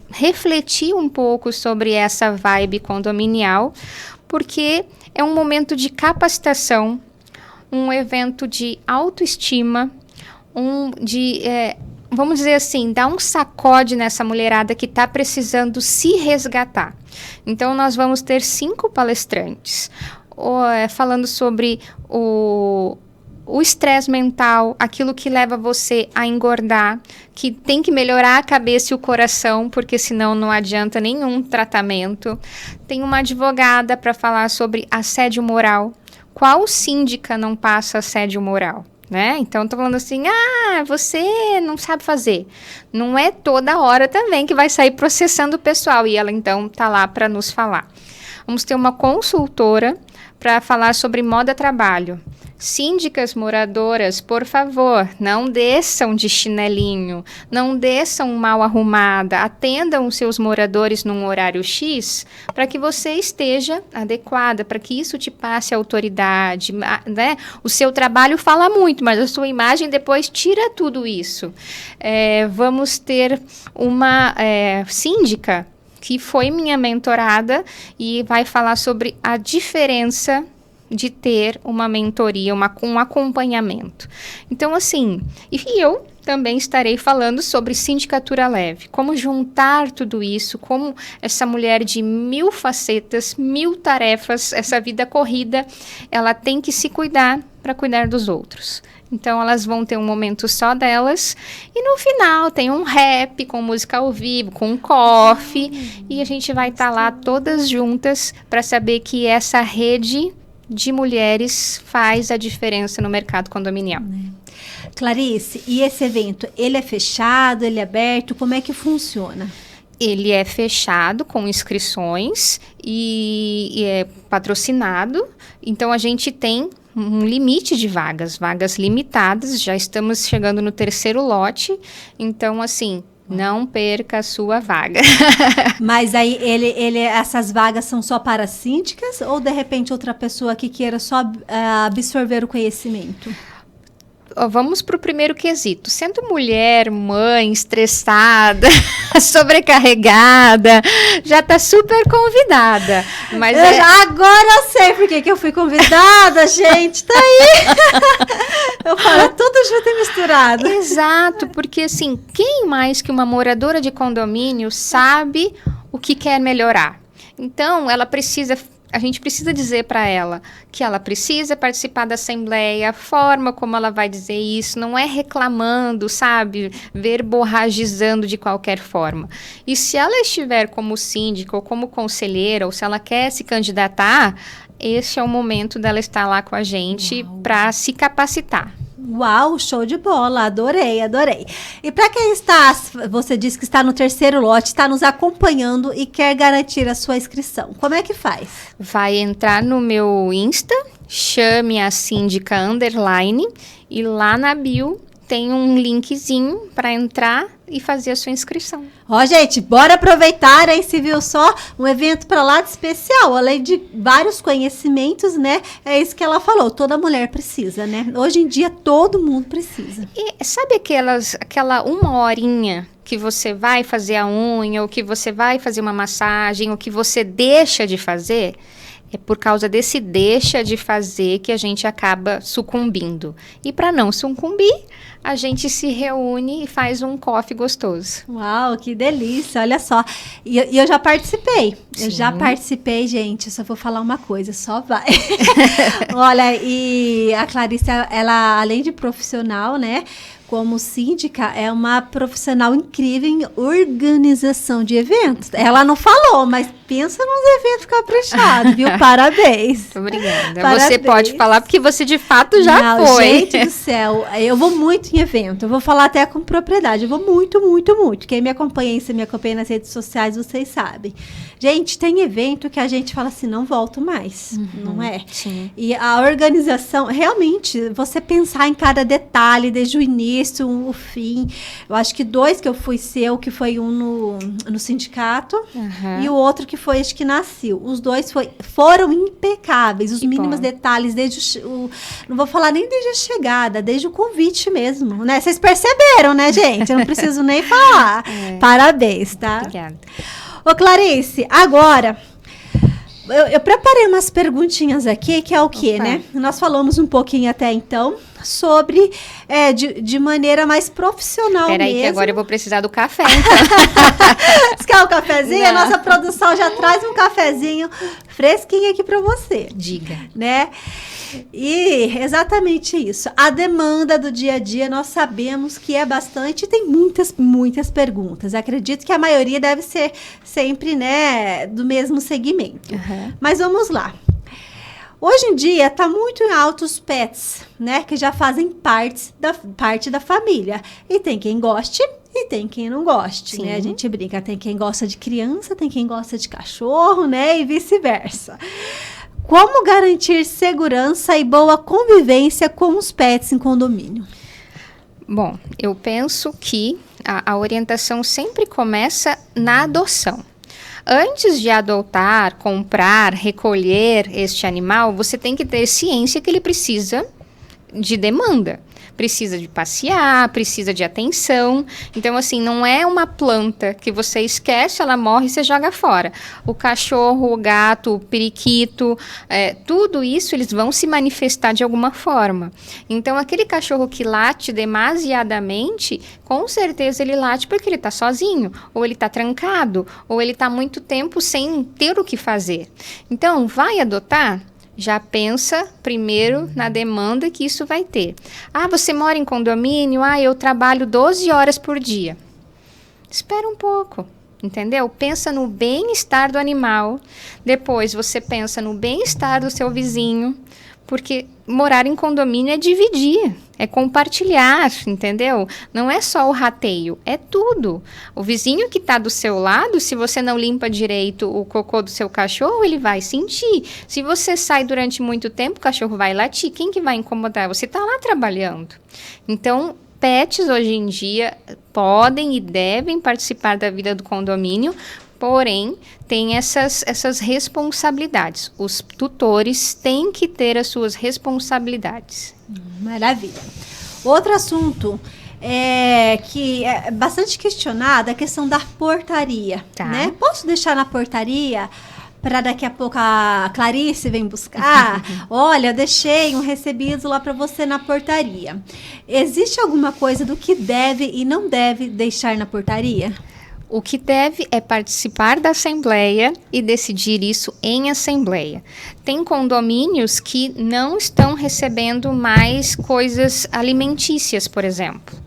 refletir um pouco sobre essa vibe condominial, porque é um momento de capacitação, um evento de autoestima, vamos dizer assim, dar um sacode nessa mulherada que está precisando se resgatar. Então, nós vamos ter 5 palestrantes falando sobre o estresse mental, aquilo que leva você a engordar, que tem que melhorar a cabeça e o coração, porque senão não adianta nenhum tratamento. Tem uma advogada para falar sobre assédio moral. Qual síndica não passa assédio moral? Então, estou falando assim, você não sabe fazer. Não é toda hora também que vai sair processando o pessoal. E ela, então, está lá para nos falar. Vamos ter uma consultora para falar sobre moda trabalho. Síndicas moradoras, por favor, não desçam de chinelinho, não desçam mal arrumada, atendam seus moradores num horário X para que você esteja adequada, para que isso te passe autoridade, O seu trabalho fala muito, mas a sua imagem depois tira tudo isso. Vamos ter uma síndica que foi minha mentorada e vai falar sobre a diferença de ter uma mentoria, um acompanhamento. Então, assim, e eu também estarei falando sobre sindicatura leve, como juntar tudo isso, como essa mulher de 1000 facetas, 1000 tarefas, essa vida corrida, ela tem que se cuidar para cuidar dos outros. Então, elas vão ter um momento só delas. E no final, tem um rap com música ao vivo, com um coffee. E a gente vai estar lá todas juntas para saber que essa rede de mulheres faz a diferença no mercado condominial. Clarice, e esse evento, ele é fechado, ele é aberto? Como é que funciona? Ele é fechado com inscrições e é patrocinado. Então, a gente tem um limite de vagas limitadas. Já estamos chegando no 3º lote. Então, assim, não perca a sua vaga. Mas aí, essas vagas são só para síndicas ou, de repente, outra pessoa que queira só absorver o conhecimento? vamos para o primeiro quesito. Sendo mulher, mãe, estressada, sobrecarregada, já está super convidada. Mas agora eu sei por que eu fui convidada, gente. Tá aí. Eu falo tudo junto e misturado. Exato, porque assim, quem mais que uma moradora de condomínio sabe o que quer melhorar? Então, a gente precisa dizer para ela que ela precisa participar da assembleia, a forma como ela vai dizer isso, não é reclamando, sabe, verborragizando de qualquer forma. E se ela estiver como síndica ou como conselheira, ou se ela quer se candidatar, esse é o momento dela estar lá com a gente para se capacitar. Uau, show de bola, adorei. E para quem você disse que está no terceiro lote, está nos acompanhando e quer garantir a sua inscrição, como é que faz? Vai entrar no meu Insta, chame a síndica _ e lá na bio tem um linkzinho para entrar e fazer a sua inscrição. Gente, bora aproveitar, hein? Se viu só, um evento para lá de especial, além de vários conhecimentos, né? É isso que ela falou, toda mulher precisa, né? Hoje em dia, todo mundo precisa. E sabe aquela 1 horinha que você vai fazer a unha, ou que você vai fazer uma massagem, ou que você deixa de fazer? É por causa desse deixa de fazer que a gente acaba sucumbindo. E para não sucumbir, a gente se reúne e faz um coffee gostoso. Uau, que delícia, olha só. E eu já participei. Sim. Eu já participei, gente. Eu só vou falar uma coisa, só vai. Olha, e a Clarice, ela, além de profissional, né? Como síndica, é uma profissional incrível em organização de eventos. Ela não falou, mas pensa nos eventos caprichados, viu? Parabéns. Obrigada. Parabéns. Você pode falar porque você de fato já foi. Gente do céu, eu vou muito em evento. Eu vou falar até com propriedade. Eu vou muito, muito, muito. Quem me acompanha nas redes sociais, vocês sabem. Gente, tem evento que a gente fala assim, não volto mais, não é? Sim. E a organização, realmente, você pensar em cada detalhe, desde o início, o fim. Eu acho que 2 que eu fui seu, que foi um no sindicato, e o outro que foi, acho que nasceu. Os 2 foram impecáveis, os mínimos detalhes, desde não vou falar nem desde a chegada, desde o convite mesmo, né? Vocês perceberam, né, gente? Eu não preciso nem falar. Parabéns, tá? Obrigada. Ô, Clarice, agora, eu preparei umas perguntinhas aqui, que é o quê, né? Nós falamos um pouquinho até então sobre, de maneira mais profissional mesmo. Peraí, que agora eu vou precisar do café, então. Você quer um cafezinho? Não. A nossa produção já traz um cafezinho fresquinho aqui para você. Diga. Né? E exatamente isso. A demanda do dia a dia, nós sabemos que é bastante e tem muitas, muitas perguntas. Acredito que a maioria deve ser sempre, né, do mesmo segmento. Mas vamos lá. Hoje em dia está muito em alta os pets, né, que já fazem parte da família. E tem quem goste e tem quem não goste, Sim. né? A gente brinca, tem quem gosta de criança, tem quem gosta de cachorro, né, e vice-versa. Como garantir segurança e boa convivência com os pets em condomínio? Bom, eu penso que a orientação sempre começa na adoção. Antes de adotar, comprar, recolher este animal, você tem que ter ciência que ele precisa de demanda. Precisa de passear, precisa de atenção. Então, assim, não é uma planta que você esquece, ela morre e você joga fora. O cachorro, o gato, o periquito, tudo isso, eles vão se manifestar de alguma forma. Então, aquele cachorro que late demasiadamente, com certeza ele late porque ele está sozinho, ou ele está trancado, ou ele está muito tempo sem ter o que fazer. Então, vai adotar? Já pensa primeiro na demanda que isso vai ter. Ah, você mora em condomínio? Ah, eu trabalho 12 horas por dia. Espera um pouco, entendeu? Pensa no bem-estar do animal. Depois você pensa no bem-estar do seu vizinho. Porque morar em condomínio é dividir, é compartilhar, entendeu? Não é só o rateio, é tudo. O vizinho que está do seu lado, se você não limpa direito o cocô do seu cachorro, ele vai sentir. Se você sai durante muito tempo, o cachorro vai latir. Quem que vai incomodar? Você está lá trabalhando. Então, pets hoje em dia podem e devem participar da vida do condomínio, porém, tem essas responsabilidades. Os tutores têm que ter as suas responsabilidades. Maravilha. Outro assunto que é bastante questionado é a questão da portaria, Tá. né? Posso deixar na portaria para daqui a pouco a Clarice vem buscar? Olha, eu deixei um recebido lá para você na portaria. Existe alguma coisa do que deve e não deve deixar na portaria? O que deve é participar da assembleia e decidir isso em assembleia. Tem condomínios que não estão recebendo mais coisas alimentícias, por exemplo.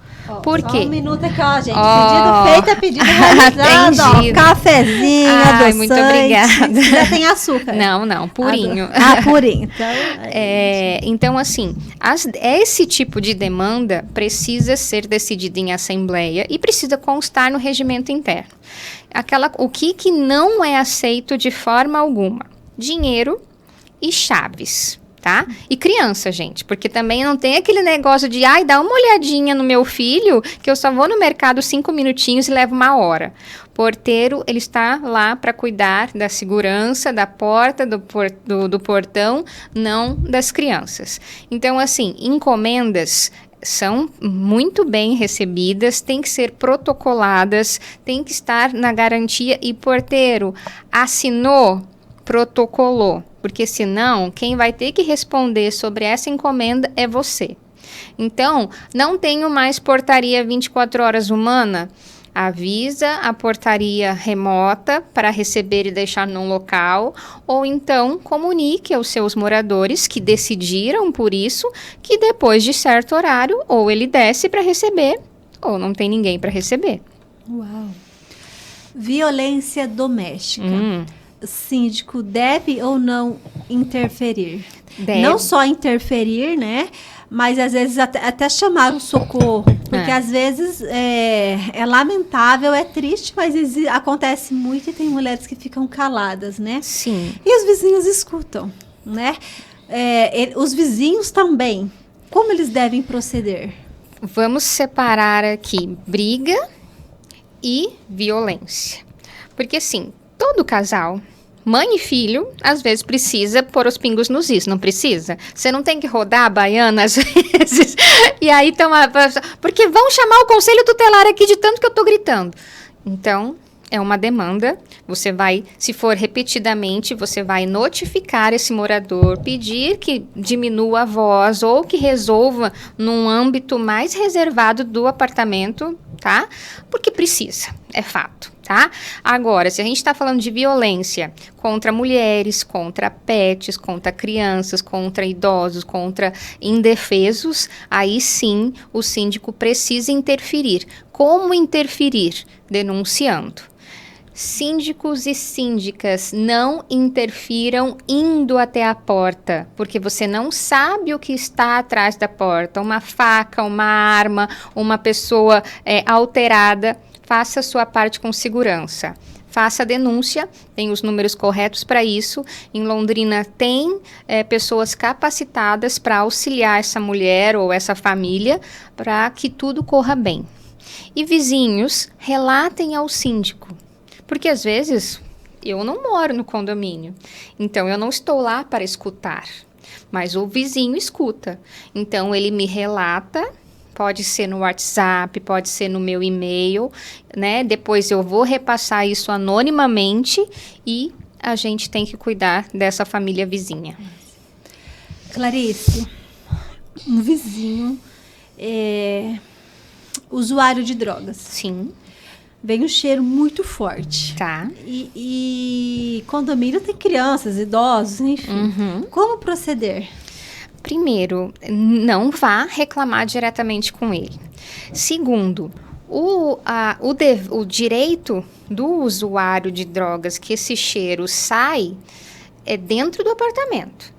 Por Só quê? um minuto aqui, ó, gente. Pedido feito é pedido realizado. Atendido. Ó, cafezinho, adoçante. Muito obrigada. Já tem açúcar. Não, purinho. Purinho. Então, então, assim, esse tipo de demanda precisa ser decidido em assembleia e precisa constar no regimento interno. O que não é aceito de forma alguma? Dinheiro e chaves. Tá? E criança, gente, porque também não tem aquele negócio de, dá uma olhadinha no meu filho, que eu só vou no mercado 5 minutinhos e levo 1 hora. Porteiro, ele está lá para cuidar da segurança, da porta, do portão, não das crianças. Então, assim, encomendas são muito bem recebidas, têm que ser protocoladas, tem que estar na garantia e porteiro assinou, protocolou, porque senão quem vai ter que responder sobre essa encomenda é você. Então, não tenho mais portaria 24 horas humana? Avisa a portaria remota para receber e deixar num local, ou então comunique aos seus moradores que decidiram por isso, que depois de certo horário, ou ele desce para receber, ou não tem ninguém para receber. Uau! Violência doméstica. Síndico deve ou não interferir? Deve. Não só interferir, né? Mas às vezes até chamar o socorro. Porque às vezes é lamentável, é triste, mas acontece muito e tem mulheres que ficam caladas, né? Sim. E os vizinhos escutam, né? Os vizinhos também. Como eles devem proceder? Vamos separar aqui briga e violência. Porque assim, todo casal, mãe e filho, às vezes precisa pôr os pingos nos is, não precisa? Você não tem que rodar a baiana às vezes, e aí porque vão chamar o conselho tutelar aqui de tanto que eu tô gritando. Então, é uma demanda, você vai, se for repetidamente, você vai notificar esse morador, pedir que diminua a voz ou que resolva num âmbito mais reservado do apartamento, tá? Porque precisa, é fato. Tá? Agora, se a gente está falando de violência contra mulheres, contra pets, contra crianças, contra idosos, contra indefesos, aí sim o síndico precisa interferir. Como interferir? Denunciando. Síndicos e síndicas, não interfiram indo até a porta, porque você não sabe o que está atrás da porta. Uma faca, uma arma, uma pessoa alterada. Faça a sua parte com segurança. Faça a denúncia, tem os números corretos para isso. Em Londrina tem pessoas capacitadas para auxiliar essa mulher ou essa família para que tudo corra bem. E vizinhos, relatem ao síndico. Porque às vezes eu não moro no condomínio, então eu não estou lá para escutar. Mas o vizinho escuta. Então ele me relata. Pode ser no WhatsApp, pode ser no meu e-mail, né? Depois eu vou repassar isso anonimamente e a gente tem que cuidar dessa família vizinha. Clarice, um vizinho usuário de drogas. Sim. Vem um cheiro muito forte. Tá. E condomínio tem crianças, idosos, enfim. Como proceder? Primeiro, não vá reclamar diretamente com ele. Segundo, o direito do usuário de drogas que esse cheiro sai é dentro do apartamento.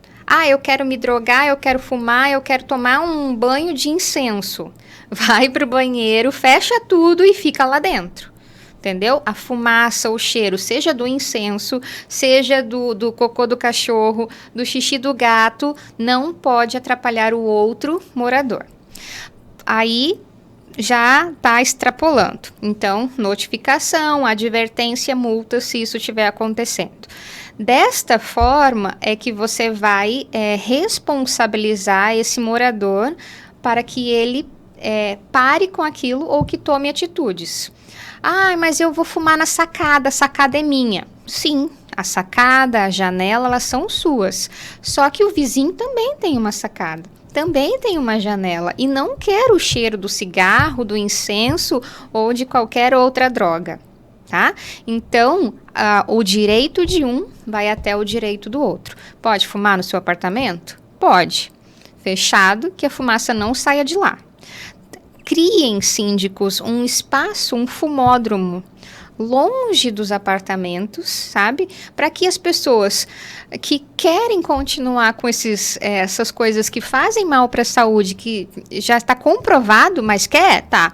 Eu quero me drogar, eu quero fumar, eu quero tomar um banho de incenso. Vai pro banheiro, fecha tudo e fica lá dentro. Entendeu? A fumaça, o cheiro, seja do incenso, seja do cocô do cachorro, do xixi do gato, não pode atrapalhar o outro morador. Aí já está extrapolando. Então, notificação, advertência, multa, se isso estiver acontecendo. Desta forma é que você vai responsabilizar esse morador para que ele pare com aquilo ou que tome atitudes. Ah, mas eu vou fumar na sacada, a sacada é minha. Sim, a sacada, a janela, elas são suas. Só que o vizinho também tem uma sacada, também tem uma janela e não quer o cheiro do cigarro, do incenso ou de qualquer outra droga, tá? Então, o direito de um vai até o direito do outro. Pode fumar no seu apartamento? Pode. Fechado, que a fumaça não saia de lá. Criem, síndicos, um espaço, um fumódromo, longe dos apartamentos, sabe? Para que as pessoas que querem continuar com essas coisas que fazem mal para a saúde, que já está comprovado, mas quer, tá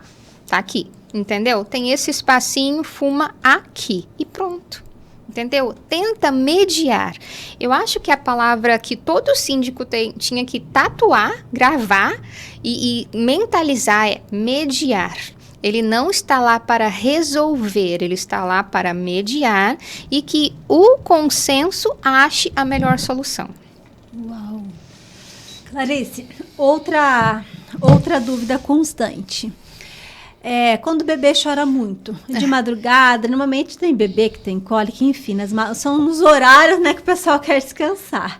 aqui, entendeu? Tem esse espacinho, fuma aqui e pronto. Entendeu? Tenta mediar. Eu acho que a palavra que todo síndico tinha que tatuar, gravar e mentalizar é mediar. Ele não está lá para resolver, ele está lá para mediar e que o consenso ache a melhor solução. Uau! Clarice, outra dúvida constante. Quando o bebê chora muito, de madrugada, normalmente tem bebê que tem cólica, enfim, são nos horários, né, que o pessoal quer descansar.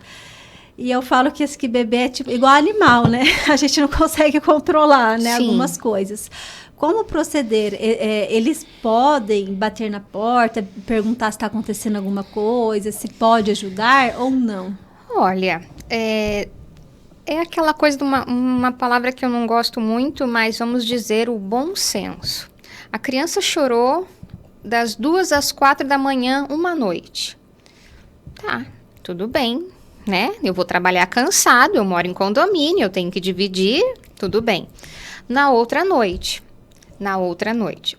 E eu falo que esse bebê é tipo igual animal, né? A gente não consegue controlar, né, algumas coisas. Como proceder? Eles podem bater na porta, perguntar se está acontecendo alguma coisa, se pode ajudar ou não? Olha, é aquela coisa de uma palavra que eu não gosto muito, mas vamos dizer o bom senso. A criança chorou das 2 às 4 da manhã, uma noite. Tá, tudo bem, né? Eu vou trabalhar cansado, eu moro em condomínio, eu tenho que dividir, tudo bem. Na outra noite,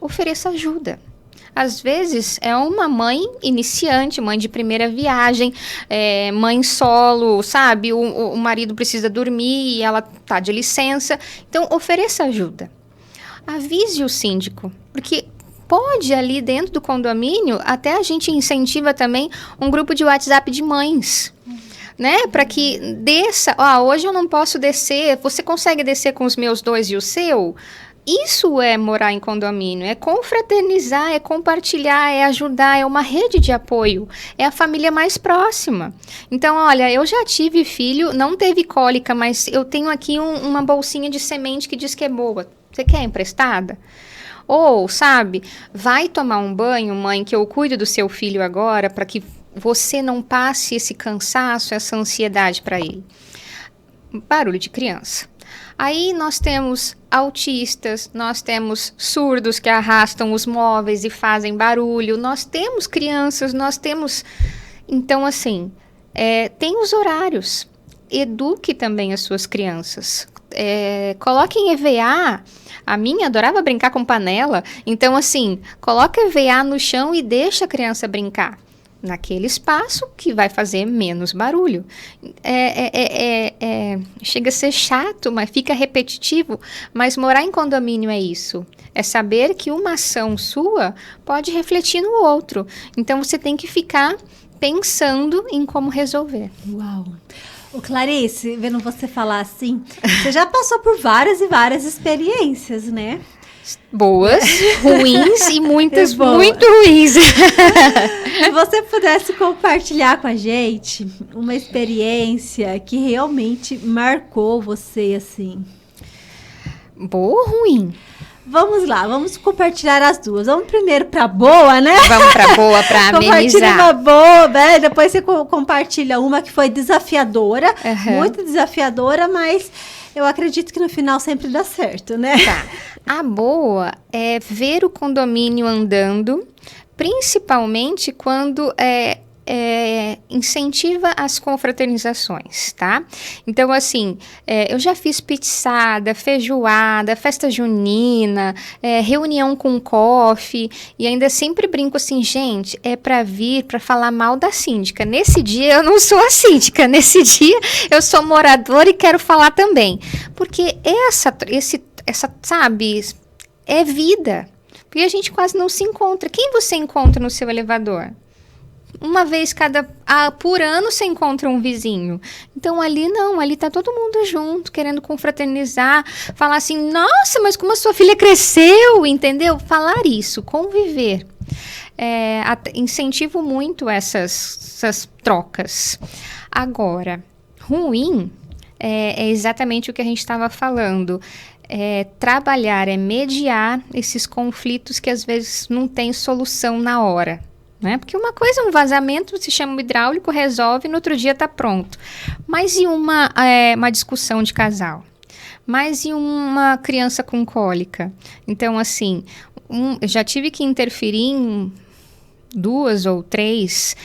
ofereça ajuda. Às vezes é uma mãe iniciante, mãe de primeira viagem, mãe solo, sabe? O marido precisa dormir e ela tá de licença. Então, ofereça ajuda. Avise o síndico, porque pode ali dentro do condomínio, até a gente incentiva também um grupo de WhatsApp de mães. Né? Para que desça, hoje eu não posso descer, você consegue descer com os meus 2 e o seu? Isso é morar em condomínio, é confraternizar, é compartilhar, é ajudar, é uma rede de apoio, é a família mais próxima. Então, olha, eu já tive filho, não teve cólica, mas eu tenho aqui uma bolsinha de semente que diz que é boa. Você quer emprestada? Ou, sabe, vai tomar um banho, mãe, que eu cuido do seu filho agora, para que você não passe esse cansaço, essa ansiedade para ele. Barulho de criança. Aí nós temos autistas, nós temos surdos que arrastam os móveis e fazem barulho, nós temos crianças, nós temos... Então, assim, tem os horários. Eduque também as suas crianças. Coloque em EVA. A minha adorava brincar com panela. Então, assim, coloca EVA no chão e deixa a criança brincar naquele espaço que vai fazer menos barulho. Chega a ser chato, mas fica repetitivo, mas morar em condomínio é isso. É saber que uma ação sua pode refletir no outro. Então, você tem que ficar pensando em como resolver. Uau! Ô Clarice, vendo você falar assim, você já passou por várias e várias experiências, né? Boas, ruins e muitas muito ruins. Se você pudesse compartilhar com a gente uma experiência que realmente marcou você, assim. Boa ou ruim? Vamos lá, vamos compartilhar as duas. Vamos primeiro para boa, né? Vamos para boa, para amenizar. Compartilha uma boa, né? Depois você compartilha uma que foi desafiadora, muito desafiadora, mas eu acredito que no final sempre dá certo, né? Tá. A boa é ver o condomínio andando, principalmente quando incentiva as confraternizações, tá? Então, assim, eu já fiz pizzada, feijoada, festa junina, reunião com coffee, e ainda sempre brinco assim, gente, é para vir para falar mal da síndica. Nesse dia eu não sou a síndica, nesse dia eu sou moradora e quero falar também. Porque essa, sabe, é vida. Porque a gente quase não se encontra. Quem você encontra no seu elevador? uma vez por ano você encontra um vizinho. Então ali não, ali tá todo mundo junto, querendo confraternizar, falar assim, nossa, mas como a sua filha cresceu, entendeu? Falar isso, conviver. Incentivo muito essas trocas. Agora, ruim é exatamente o que a gente estava falando. Trabalhar, mediar esses conflitos que às vezes não tem solução na hora. Né? Porque uma coisa é um vazamento, se chama um hidráulico, resolve, no outro dia está pronto. Mas e uma discussão de casal? Mas e uma criança com cólica? Então, assim, eu já tive que interferir em 2 ou 3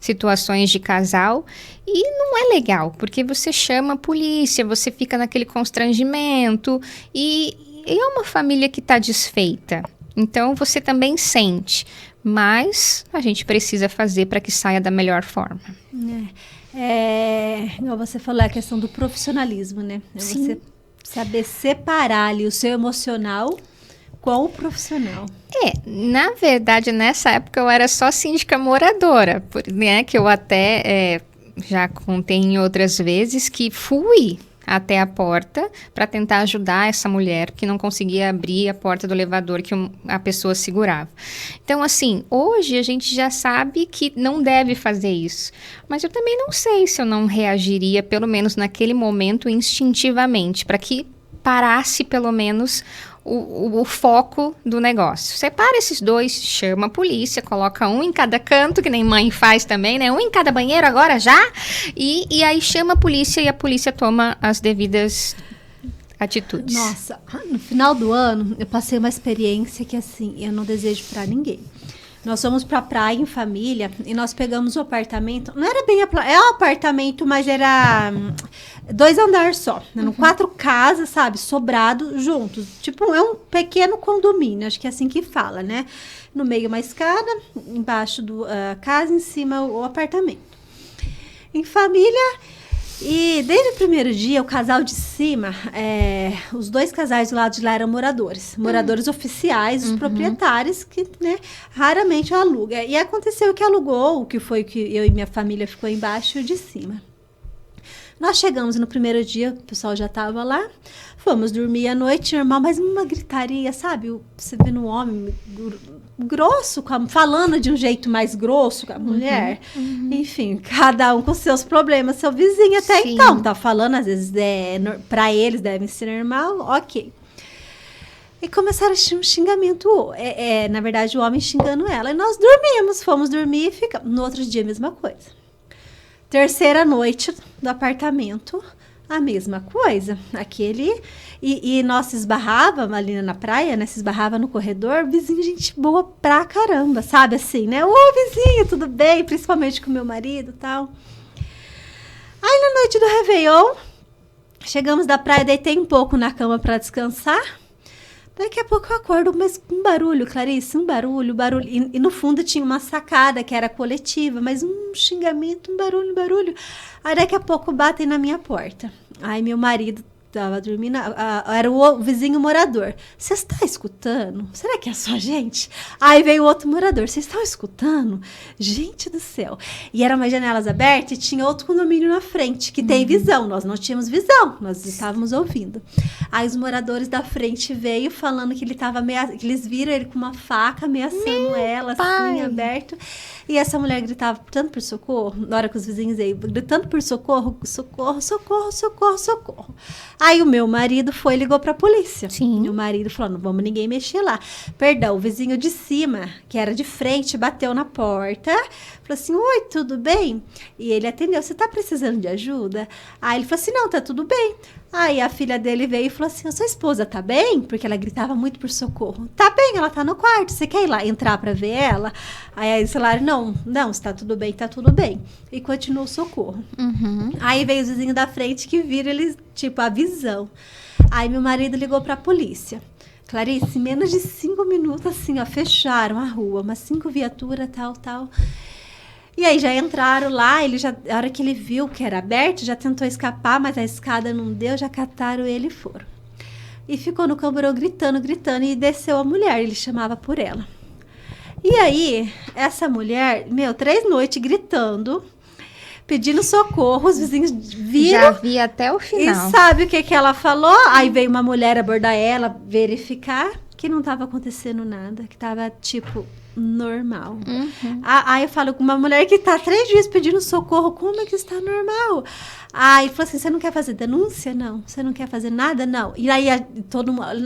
situações de casal e não é legal, porque você chama a polícia, você fica naquele constrangimento e é uma família que está desfeita. Então, você também sente, mas a gente precisa fazer para que saia da melhor forma. Igual você falou, a questão do profissionalismo, né? Você saber separar ali o seu emocional com o profissional. Na verdade, nessa época eu era só síndica moradora, né? Que eu até já contei em outras vezes que fui até a porta para tentar ajudar essa mulher que não conseguia abrir a porta do elevador que a pessoa segurava. Então, assim, hoje a gente já sabe que não deve fazer isso. Mas eu também não sei se eu não reagiria, pelo menos naquele momento, instintivamente, para que parasse pelo menos o foco do negócio. Separa esses 2, chama a polícia, coloca um em cada canto, que nem mãe faz também, né? Um em cada banheiro agora já, e aí chama a polícia e a polícia toma as devidas atitudes. Nossa, no final do ano eu passei uma experiência que assim, eu não desejo pra ninguém. Nós fomos pra praia em família e nós pegamos o apartamento. Não era bem um apartamento, mas era 2 andares só. Eram 4 casas, sabe? Sobrado juntos. Tipo, é um pequeno condomínio, acho que é assim que fala, né? No meio uma escada, embaixo da casa, em cima o apartamento. Em família. E desde o primeiro dia, o casal de cima, os 2 casais do lado de lá eram moradores. Moradores oficiais, os proprietários que, né, raramente alugam. E aconteceu que alugou, o que foi que eu e minha família ficou embaixo e o de cima. Nós chegamos no primeiro dia, o pessoal já estava lá, fomos dormir à noite, normal, mas uma gritaria, sabe? Você vê no homem grosso, falando de um jeito mais grosso com a mulher. Enfim, cada um com seus problemas, seu vizinho até Sim. Então. Tá falando, às vezes, para eles deve ser normal, ok. E começaram a um xingamento, na verdade, o homem xingando ela. E nós dormimos, fomos dormir e ficamos. No outro dia, a mesma coisa. Terceira noite do apartamento, a mesma coisa. E nós se esbarrava ali na praia, né? Se esbarrava no corredor, vizinho, gente boa pra caramba, sabe? Assim, né? Ô, vizinho, tudo bem? Principalmente com meu marido e tal. Aí, na noite do Réveillon, chegamos da praia, deitei um pouco na cama pra descansar. Daqui a pouco eu acordo, mas um barulho, Clarice, um barulho. E no fundo tinha uma sacada que era coletiva, mas um xingamento, um barulho. Aí daqui a pouco batem na minha porta. Aí meu marido estava dormindo, era o vizinho morador. Você está escutando? Será que é só gente? Aí veio o outro morador. Vocês estão escutando? Gente do céu. E eram umas janelas abertas e tinha outro condomínio na frente, que tem visão. Nós não tínhamos visão, nós estávamos ouvindo. Aí os moradores da frente veio falando que ele estava que eles viram ele com uma faca ameaçando ela, assim, aberto. E essa mulher gritava tanto por socorro, na hora que os vizinhos aí, gritando por socorro, socorro, socorro, socorro, socorro. Aí o meu marido foi e ligou pra polícia. Sim. Meu marido falou, não vamos ninguém mexer lá. Perdão, o vizinho de cima, que era de frente, bateu na porta, falou assim, oi, tudo bem? E ele atendeu, você tá precisando de ajuda? Aí ele falou assim, não, tá tudo bem. Aí a filha dele veio e falou assim, a sua esposa tá bem? Porque ela gritava muito por socorro. Tá bem, ela tá no quarto, você quer ir lá entrar pra ver ela? Aí eles falaram, não, se tá tudo bem, tá tudo bem. E continuou o socorro. Aí veio os vizinhos da frente que viram eles, tipo, a visão. Aí meu marido ligou pra polícia. Clarice, em menos de 5 minutos, assim, ó, fecharam a rua, umas 5 viaturas, tal. E aí já entraram lá, a hora que ele viu que era aberto, já tentou escapar, mas a escada não deu, já cataram ele e foram. E ficou no camburão gritando, e desceu a mulher, ele chamava por ela. E aí, essa mulher, 3 noites gritando, pedindo socorro, os vizinhos viram. Já vi até o final. E sabe o que ela falou? Aí veio uma mulher abordar ela, verificar que não estava acontecendo nada, que estava, tipo, normal. Aí eu falo com uma mulher que tá 3 dias pedindo socorro, como é que está normal? Aí falou assim, você não quer fazer denúncia? Não. Você não quer fazer nada? Não. E aí,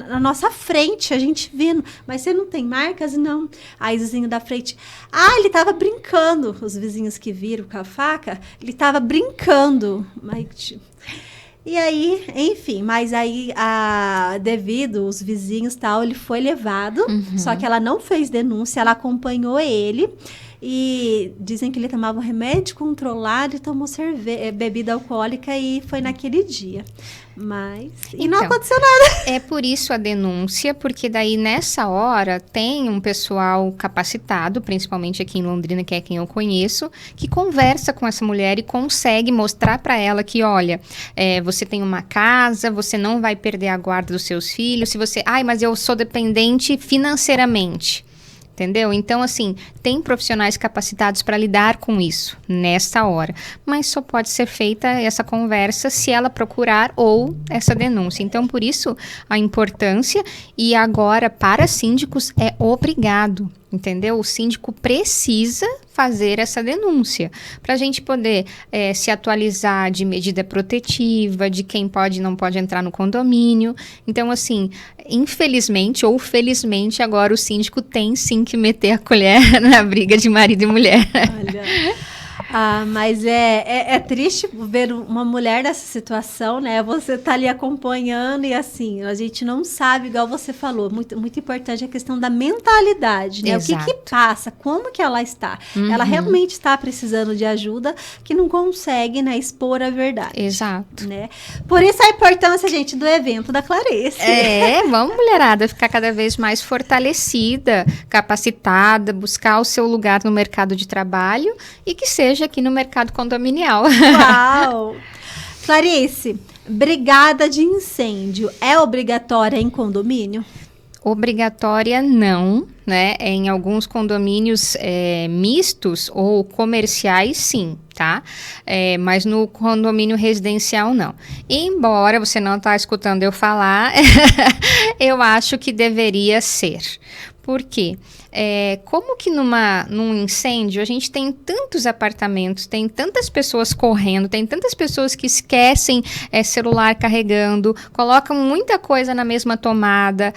na nossa frente, a gente vendo, mas você não tem marcas? Não. Aí o vizinho da frente, ele tava brincando. Os vizinhos que viram com a faca, ele tava brincando. E aí, enfim, mas aí, devido os vizinhos e tal, ele foi levado, só que ela não fez denúncia, ela acompanhou ele. E dizem que ele tomava um remédio controlado e tomou bebida alcoólica e foi naquele dia. Mas não aconteceu nada. É por isso a denúncia, porque daí nessa hora tem um pessoal capacitado, principalmente aqui em Londrina, que é quem eu conheço, que conversa com essa mulher e consegue mostrar para ela que, olha, você tem uma casa, você não vai perder a guarda dos seus filhos, se você... mas eu sou dependente financeiramente. Entendeu? Então, assim, tem profissionais capacitados para lidar com isso nessa hora. Mas só pode ser feita essa conversa se ela procurar ou essa denúncia. Então, por isso, a importância. E agora, para síndicos, é obrigado. Entendeu? O síndico precisa fazer essa denúncia para a gente poder se atualizar de medida protetiva, de quem pode e não pode entrar no condomínio. Então, assim, infelizmente ou felizmente, agora o síndico tem sim que meter a colher na briga de marido e mulher. Olha... mas é triste ver uma mulher nessa situação, né? Você tá ali acompanhando e assim, a gente não sabe, igual você falou, muito, muito importante a questão da mentalidade, né? Exato. O que passa, como que ela está? Ela realmente está precisando de ajuda, que não consegue, né, expor a verdade. Exato. Né? Por isso a importância, gente, do evento da Clarice. Vamos, mulherada, ficar cada vez mais fortalecida, capacitada, buscar o seu lugar no mercado de trabalho e que seja aqui no mercado condominial. Uau! Clarice, brigada de incêndio é obrigatória em condomínio? Obrigatória não, né? Em alguns condomínios mistos ou comerciais, sim, tá? Mas no condomínio residencial, não. Embora você não está escutando eu falar, eu acho que deveria ser. Por quê? Como que num incêndio a gente tem tantos apartamentos, tem tantas pessoas correndo, tem tantas pessoas que esquecem celular carregando, colocam muita coisa na mesma tomada,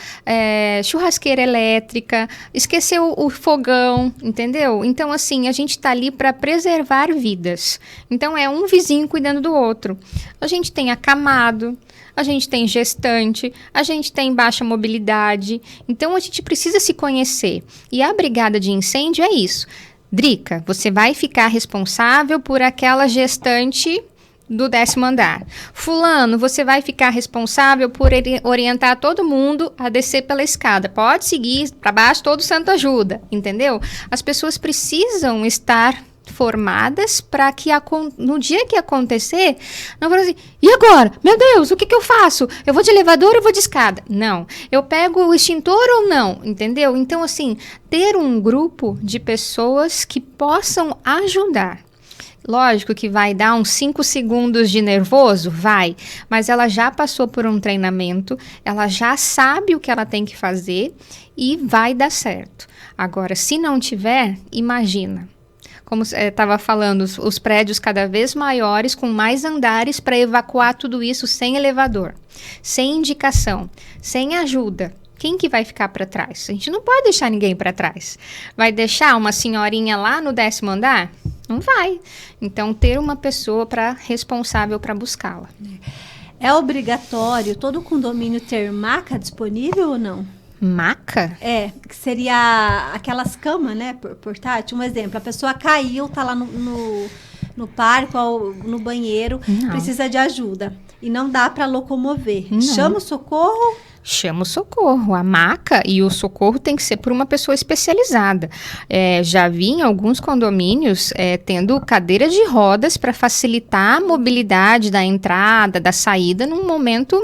churrasqueira elétrica, esqueceu o fogão, entendeu? Então, assim, a gente tá ali para preservar vidas. Então, é um vizinho cuidando do outro. A gente tem acamado, a gente tem gestante, a gente tem baixa mobilidade. Então, a gente precisa se conhecer. E a brigada de incêndio é isso. Drica, você vai ficar responsável por aquela gestante do 10º andar. Fulano, você vai ficar responsável por orientar todo mundo a descer pela escada. Pode seguir para baixo, todo santo ajuda, entendeu? As pessoas precisam estar formadas para que no dia que acontecer, não vou assim, e agora? Meu Deus, o que eu faço? Eu vou de elevador ou eu vou de escada? Não. Eu pego o extintor ou não? Entendeu? Então, assim, ter um grupo de pessoas que possam ajudar. Lógico que vai dar uns 5 segundos de nervoso, vai, mas ela já passou por um treinamento, ela já sabe o que ela tem que fazer e vai dar certo. Agora, se não tiver, imagina. Como estava falando, os prédios cada vez maiores, com mais andares para evacuar tudo isso sem elevador, sem indicação, sem ajuda. Quem que vai ficar para trás? A gente não pode deixar ninguém para trás. Vai deixar uma senhorinha lá no 10º andar? Não vai. Então, ter uma pessoa responsável para buscá-la. É obrigatório todo condomínio ter maca disponível ou não? Maca? Que seria aquelas camas, né, portátil. Um exemplo, a pessoa caiu, tá lá no parque ou no banheiro, precisa de ajuda e não dá para locomover. Não. Chama o socorro? chama o socorro. A maca e o socorro tem que ser por uma pessoa especializada. Já vi em alguns condomínios tendo cadeira de rodas para facilitar a mobilidade da entrada, da saída, num momento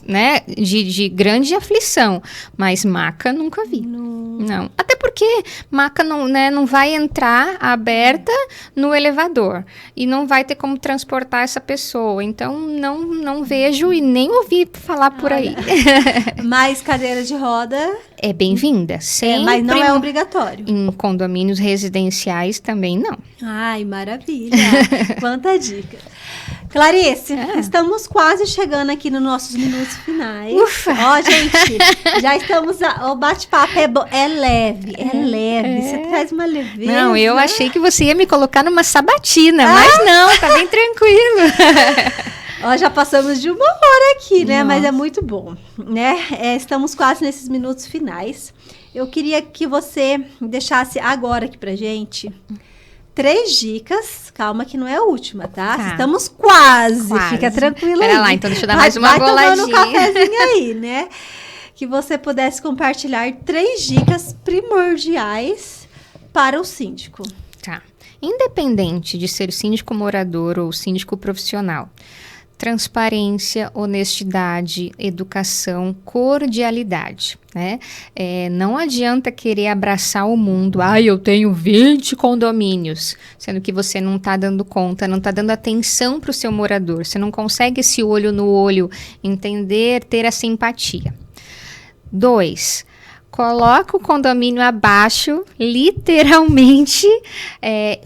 né, de grande aflição. Mas maca nunca vi. Não. Até porque maca não vai entrar aberta no elevador e não vai ter como transportar essa pessoa. Então, não vejo e nem ouvi falar por aí. Mas cadeira de roda... É bem-vinda, sempre. Mas não é obrigatório. Em condomínios residenciais também não. Ai, maravilha. Quanta dica. Clarice, estamos quase chegando aqui nos nossos minutos finais. Ufa! Ó, gente, já estamos... O bate-papo é leve. Você traz uma leveza. Não, eu achei que você ia me colocar numa sabatina, mas não, tá bem tranquilo. Ó, já passamos de 1 hora aqui, né? Nossa. Mas é muito bom, né? Estamos quase nesses minutos finais. Eu queria que você deixasse agora aqui pra gente 3 dicas. Calma que não é a última, tá? Estamos quase. Fica tranquilo aí. Pera lá, então deixa eu dar mais uma goladinha. Vai tomando um cafezinho aí, né? Que você pudesse compartilhar 3 dicas primordiais para o síndico. Tá. Independente de ser síndico morador ou síndico profissional, transparência, honestidade, educação, cordialidade, né? Não adianta querer abraçar o mundo. Eu tenho 20 condomínios, sendo que você não está dando conta, não está dando atenção para o seu morador. Você não consegue esse olho no olho, entender, ter essa empatia. 2, coloca o condomínio abaixo, literalmente,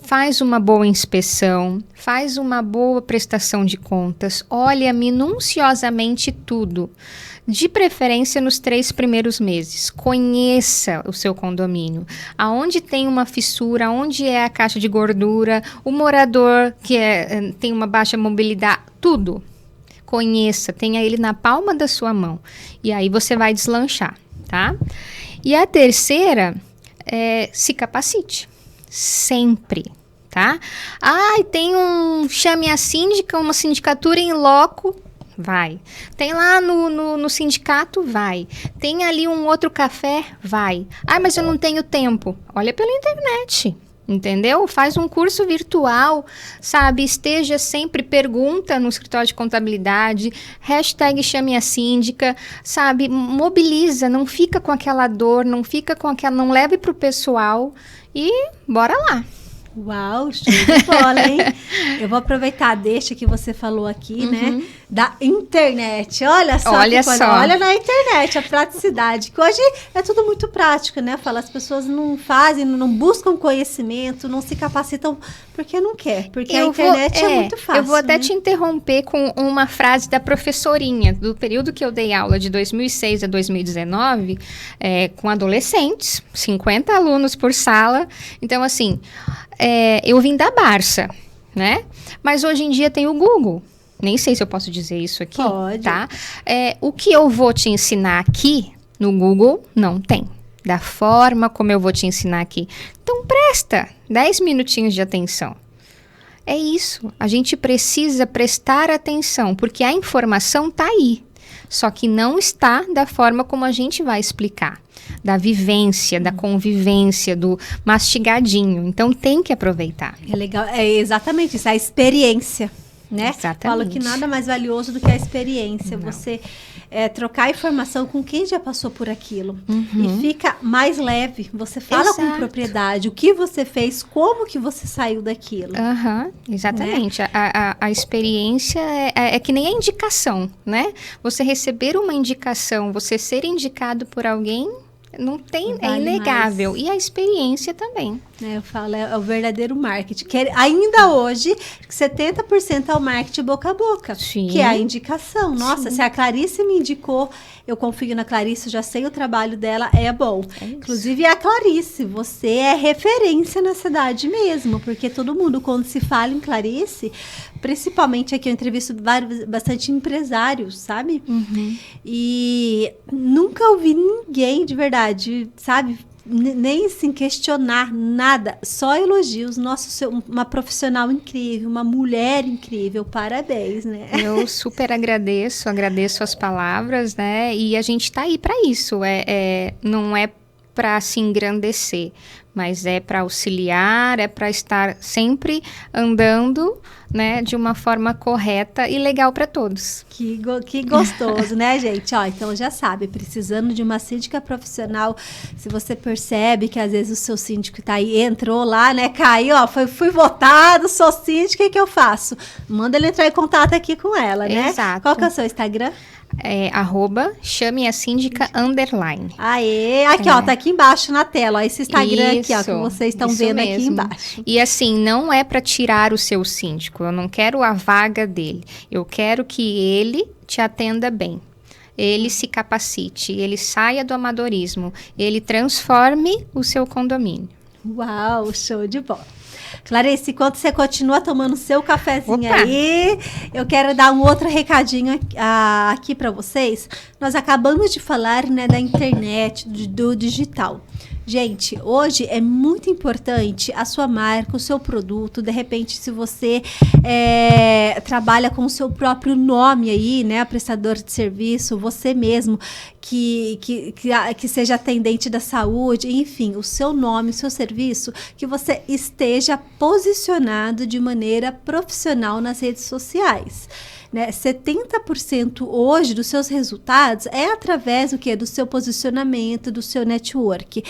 faz uma boa inspeção, faz uma boa prestação de contas, olha minuciosamente tudo, de preferência nos 3 primeiros meses. Conheça o seu condomínio, aonde tem uma fissura, aonde é a caixa de gordura, o morador que tem uma baixa mobilidade, tudo. Conheça, tenha ele na palma da sua mão, e aí você vai deslanchar, tá? E a terceira se capacite, sempre, tá? Tem chame a síndica, uma sindicatura em loco, vai. Tem lá no sindicato, vai. Tem ali um outro café, vai. Mas eu não tenho tempo. Olha pela internet. Entendeu? Faz um curso virtual, sabe? Esteja sempre, pergunta no escritório de contabilidade, hashtag chame a síndica, sabe? Mobiliza, não fica com aquela dor, não leve pro pessoal e bora lá. Uau, show de bola, hein? Eu vou aproveitar, deixa que você falou aqui, né? Da internet. Olha só. Olha na internet, a praticidade. Que hoje é tudo muito prático, né? As pessoas não fazem, não buscam conhecimento, não se capacitam porque não quer. Porque a internet é muito fácil. Eu vou até te interromper com uma frase da professorinha, do período que eu dei aula de 2006 a 2019, com adolescentes, 50 alunos por sala. Então, assim... eu vim da Barça, né? Mas hoje em dia tem o Google. Nem sei se eu posso dizer isso aqui. Pode. Tá? O que eu vou te ensinar aqui no Google não tem. Da forma como eu vou te ensinar aqui. Então presta 10 minutinhos de atenção. É isso. A gente precisa prestar atenção, porque a informação tá aí. Só que não está da forma como a gente vai explicar. Da vivência, da convivência, do mastigadinho. Então, tem que aproveitar. É legal, exatamente isso, a experiência, né? Exatamente. Falo que nada mais valioso do que a experiência. Não. Você trocar informação com quem já passou por aquilo. E fica mais leve. Você fala com propriedade o que você fez, como que você saiu daquilo. Exatamente. Né? A experiência é que nem a indicação, né? Você receber uma indicação, você ser indicado por alguém... Não tem, vale, é inegável. Mais. E a experiência também. Eu falo, é o verdadeiro marketing. Que ainda hoje, 70% é o marketing boca a boca. Sim. Que é a indicação. Nossa, se a Clarice me indicou, eu confio na Clarice, já sei o trabalho dela, é bom. Inclusive, a Clarice, você é referência na cidade mesmo. Porque todo mundo, quando se fala em Clarice, principalmente aqui eu entrevisto bastante empresários, sabe? E nunca ouvi ninguém de verdade, sabe? nem assim questionar nada, só elogios. Nossa, uma profissional incrível, uma mulher incrível, parabéns, né? Eu super agradeço as palavras, né? E a gente tá aí para isso, não é para se engrandecer, mas é para auxiliar, é para estar sempre andando, né, de uma forma correta e legal para todos. Que gostoso, né, gente? Ó, então já sabe, precisando de uma síndica profissional, se você percebe que às vezes o seu síndico tá aí, entrou lá, né, caiu, ó, fui votado, sou síndica, o que eu faço? Manda ele entrar em contato aqui com ela, né? Exato. Qual que é o seu Instagram? @chameasíndica_. Aê, aqui ó, tá aqui embaixo na tela, ó, esse Instagram isso, aqui ó, que vocês estão vendo mesmo. Aqui embaixo. E assim, não é para tirar o seu síndico, eu não quero a vaga dele, eu quero que ele te atenda bem. Ele se capacite, ele saia do amadorismo, ele transforme o seu condomínio. Uau, show de bola. Clarice, enquanto você continua tomando seu cafezinho Opa. aí, eu quero dar um outro recadinho aqui para vocês. Nós acabamos de falar, né, da internet, do digital. Gente, hoje é muito importante a sua marca, o seu produto. De repente, se você trabalha com o seu próprio nome aí, né, prestador de serviço, você mesmo que seja atendente da saúde, enfim, o seu nome, o seu serviço, que você esteja posicionado de maneira profissional nas redes sociais. Né, 70% hoje dos seus resultados é através do seu posicionamento, do seu network.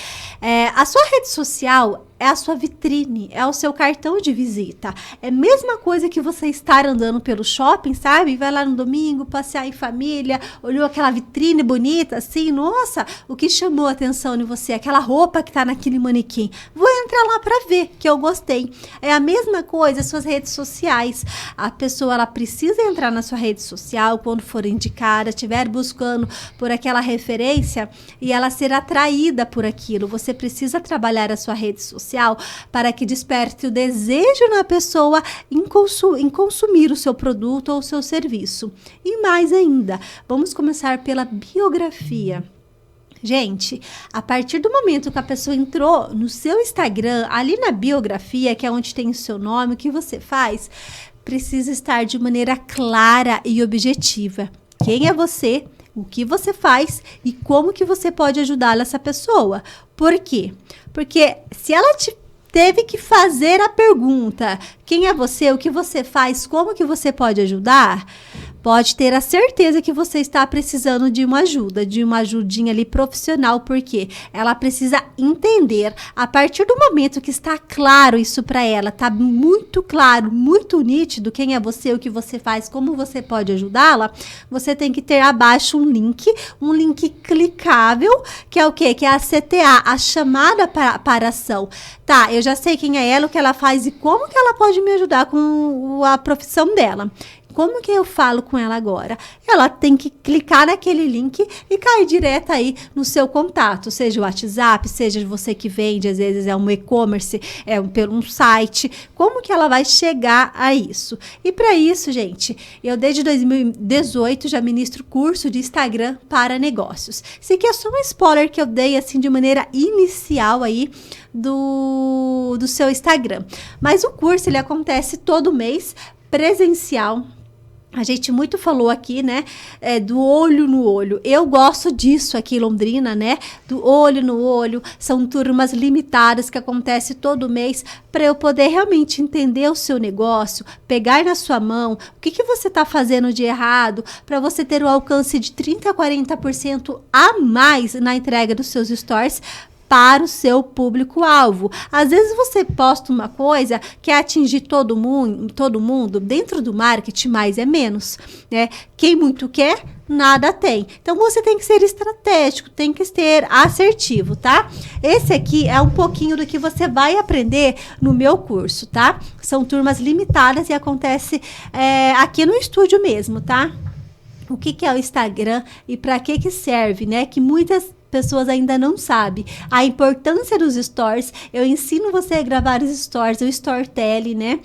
A sua rede social é a sua vitrine, é o seu cartão de visita. É a mesma coisa que você estar andando pelo shopping, sabe? Vai lá no domingo, passear em família, olhou aquela vitrine bonita, assim, nossa, o que chamou a atenção em você? Aquela roupa que tá naquele manequim. Vou entrar lá para ver, que eu gostei. É a mesma coisa, suas redes sociais. A pessoa, ela precisa entrar na sua rede social, quando for indicada, estiver buscando por aquela referência e ela ser atraída por aquilo. Você precisa trabalhar a sua rede social para que desperte o desejo na pessoa em consumir o seu produto ou o seu serviço. E mais ainda, vamos começar pela biografia. Gente, a partir do momento que a pessoa entrou no seu Instagram, ali na biografia, que é onde tem o seu nome, o que você faz, precisa estar de maneira clara e objetiva. Quem é você? O que você faz e como que você pode ajudar essa pessoa. Por quê? Porque se ela teve que fazer a pergunta, quem é você, o que você faz, como que você pode ajudar, pode ter a certeza que você está precisando de uma ajuda, de uma ajudinha ali profissional, porque ela precisa entender, a partir do momento que está claro isso para ela, está muito claro, muito nítido quem é você, o que você faz, como você pode ajudá-la, você tem que ter abaixo um link clicável, que é o quê? Que é a CTA, a chamada para ação. Tá, eu já sei quem é ela, o que ela faz e como que ela pode me ajudar com a profissão dela. Como que eu falo com ela agora? Ela tem que clicar naquele link e cair direto aí no seu contato, seja o WhatsApp, seja você que vende, às vezes é um e-commerce, pelo um site. Como que ela vai chegar a isso? E para isso, gente, eu desde 2018 já ministro curso de Instagram para negócios. Esse aqui é só um spoiler que eu dei assim de maneira inicial aí do seu Instagram. Mas o curso ele acontece todo mês, presencial. A gente muito falou aqui, né, do olho no olho. Eu gosto disso aqui em Londrina, né, do olho no olho. São turmas limitadas que acontecem todo mês para eu poder realmente entender o seu negócio, pegar na sua mão, o que você está fazendo de errado, para você ter o alcance de 30% a 40% a mais na entrega dos seus stories, para o seu público-alvo. Às vezes você posta uma coisa que é atingir todo mundo, dentro do marketing, mais é menos, né? Quem muito quer, nada tem. Então você tem que ser estratégico, tem que ser assertivo, tá? Esse aqui é um pouquinho do que você vai aprender no meu curso, tá? São turmas limitadas e acontece aqui no estúdio mesmo, tá? O que é o Instagram e para que serve, né? Que muitas pessoas ainda não sabem. A importância dos stories, eu ensino você a gravar os stories, o storytelling, né?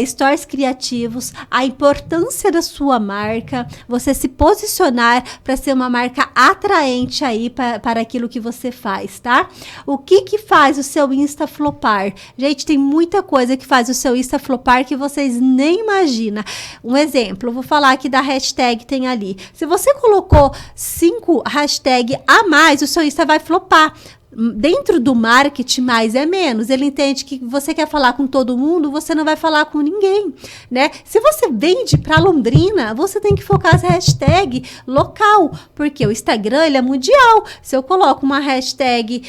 Stories criativos, a importância da sua marca, você se posicionar para ser uma marca atraente aí para aquilo que você faz, tá? O que faz o seu Insta flopar? Gente, tem muita coisa que faz o seu Insta flopar que vocês nem imaginam. Um exemplo, eu vou falar aqui da hashtag tem ali. Se você colocou 5 hashtags a mais, o seu Insta vai flopar. Dentro do marketing, mais é menos. Ele entende que você quer falar com todo mundo, você não vai falar com ninguém, né? Se você vende para Londrina, você tem que focar essa hashtag local, porque o Instagram, ele é mundial. Se eu coloco uma hashtag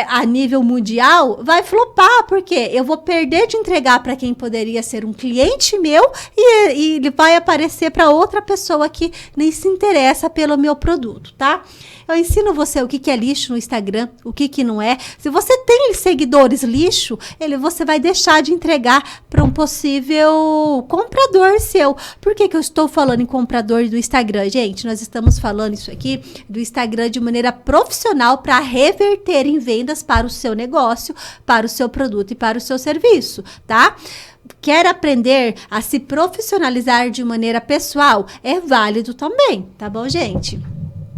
a nível mundial, vai flopar, porque eu vou perder de entregar para quem poderia ser um cliente meu e ele vai aparecer para outra pessoa que nem se interessa pelo meu produto, tá? Eu ensino você o que é lixo no Instagram, o que não é. Se você tem seguidores lixo, você vai deixar de entregar para um possível comprador seu. Por que eu estou falando em comprador do Instagram? Gente, nós estamos falando isso aqui do Instagram de maneira profissional para reverter em vendas para o seu negócio, para o seu produto e para o seu serviço, tá? Quer aprender a se profissionalizar de maneira pessoal? É válido também, tá bom, gente?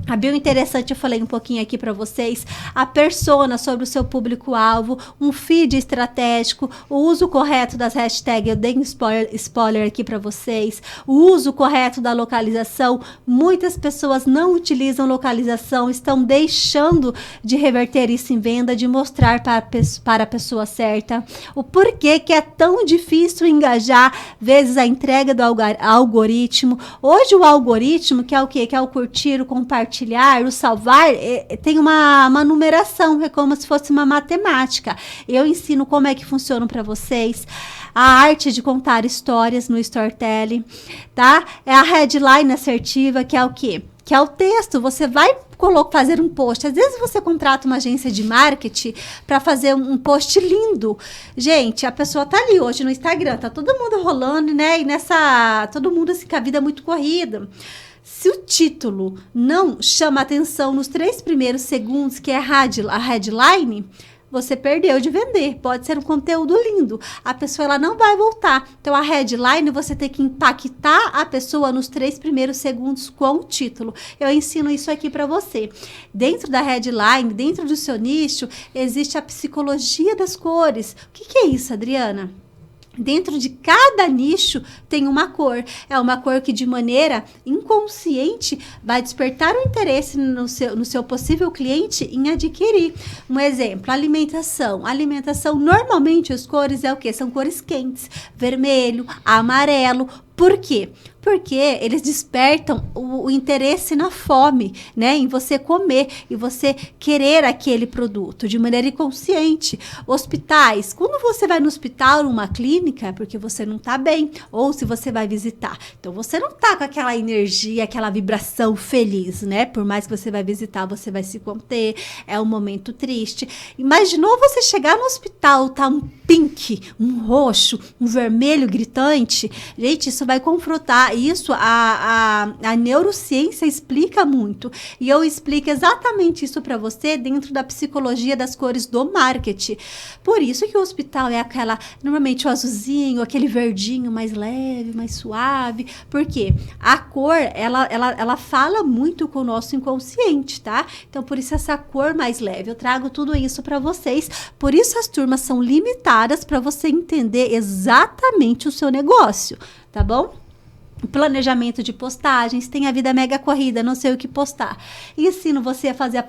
A bio interessante, eu falei um pouquinho aqui para vocês, a persona sobre o seu público-alvo, um feed estratégico, o uso correto das hashtags, eu dei um spoiler aqui para vocês, o uso correto da localização, muitas pessoas não utilizam localização, estão deixando de reverter isso em venda, de mostrar para a pessoa certa, o porquê que é tão difícil engajar, vezes a entrega do algoritmo. Hoje o algoritmo, que é o quê? Que é o curtir, o compartilhar, o salvar, tem uma numeração, é como se fosse uma matemática. Eu ensino como é que funciona para vocês. A arte de contar histórias no storytelling, tá? É a headline assertiva, que é o quê? Que é o texto. Você vai fazer um post. Às vezes você contrata uma agência de marketing para fazer um post lindo. Gente, a pessoa tá ali hoje no Instagram, tá todo mundo rolando, né? E todo mundo assim, com a vida muito corrida. Se o título não chama atenção nos 3 primeiros segundos, que é a headline, você perdeu de vender. Pode ser um conteúdo lindo. A pessoa ela não vai voltar. Então, a headline, você tem que impactar a pessoa nos 3 primeiros segundos com o título. Eu ensino isso aqui para você. Dentro da headline, dentro do seu nicho, existe a psicologia das cores. O que é isso, Adriana? Dentro de cada nicho tem uma cor. É uma cor que de maneira inconsciente vai despertar o interesse no seu possível cliente em adquirir. Um exemplo, alimentação. Alimentação, normalmente as cores é o quê? São cores quentes. Vermelho, amarelo. Por quê? Porque eles despertam o interesse na fome, né? Em você comer e você querer aquele produto de maneira inconsciente. Hospitais, quando você vai no hospital, numa clínica, é porque você não tá bem, ou se você vai visitar. Então, você não tá com aquela energia, aquela vibração feliz, né? Por mais que você vai visitar, você vai se conter, é um momento triste. Imaginou você chegar no hospital, tá um pink, um roxo, um vermelho gritante? Gente, isso vai confrontar. Isso a neurociência explica muito. E eu explico exatamente isso para você dentro da psicologia das cores do marketing. Por isso que o hospital é normalmente o azulzinho, aquele verdinho mais leve, mais suave. Por quê? A cor, ela fala muito com o nosso inconsciente, tá? Então, por isso essa cor mais leve. Eu trago tudo isso para vocês. Por isso as turmas são limitadas para você entender exatamente o seu negócio. Tá bom? Planejamento de postagens, tem a vida mega corrida, não sei o que postar. Ensino você a fazer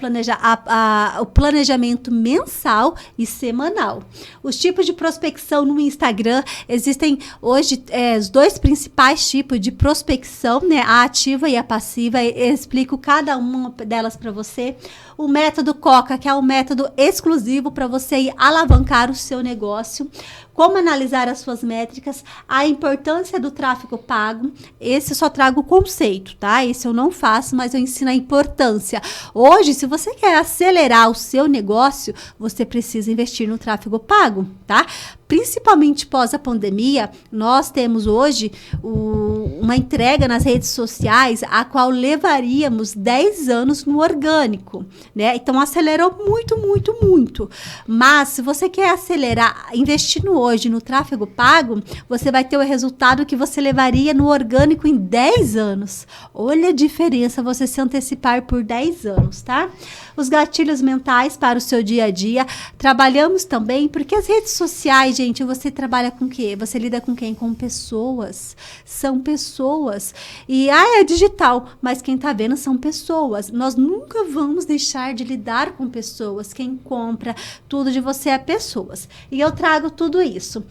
o planejamento mensal e semanal. Os tipos de prospecção no Instagram, existem hoje os 2 principais tipos de prospecção, né? A ativa e a passiva. Eu explico cada uma delas para você. O método Coca, que é um método exclusivo para você ir alavancar o seu negócio. Como analisar as suas métricas, a importância do tráfego pago. Esse eu só trago o conceito, tá? Esse eu não faço, mas eu ensino a importância. Hoje, se você quer acelerar o seu negócio, você precisa investir no tráfego pago, tá? principalmente pós a pandemia, nós temos hoje uma entrega nas redes sociais a qual levaríamos 10 anos no orgânico, né? Então, acelerou muito, muito, muito. Mas, se você quer acelerar investindo hoje no tráfego pago, você vai ter o resultado que você levaria no orgânico em 10 anos. Olha a diferença você se antecipar por 10 anos, tá? Os gatilhos mentais para o seu dia a dia. Trabalhamos também, porque as redes sociais, gente, você trabalha com o quê? Você lida com quem? Com pessoas. São pessoas. E, é digital, mas quem tá vendo são pessoas. Nós nunca vamos deixar de lidar com pessoas. Quem compra tudo de você é pessoas. E eu trago tudo isso.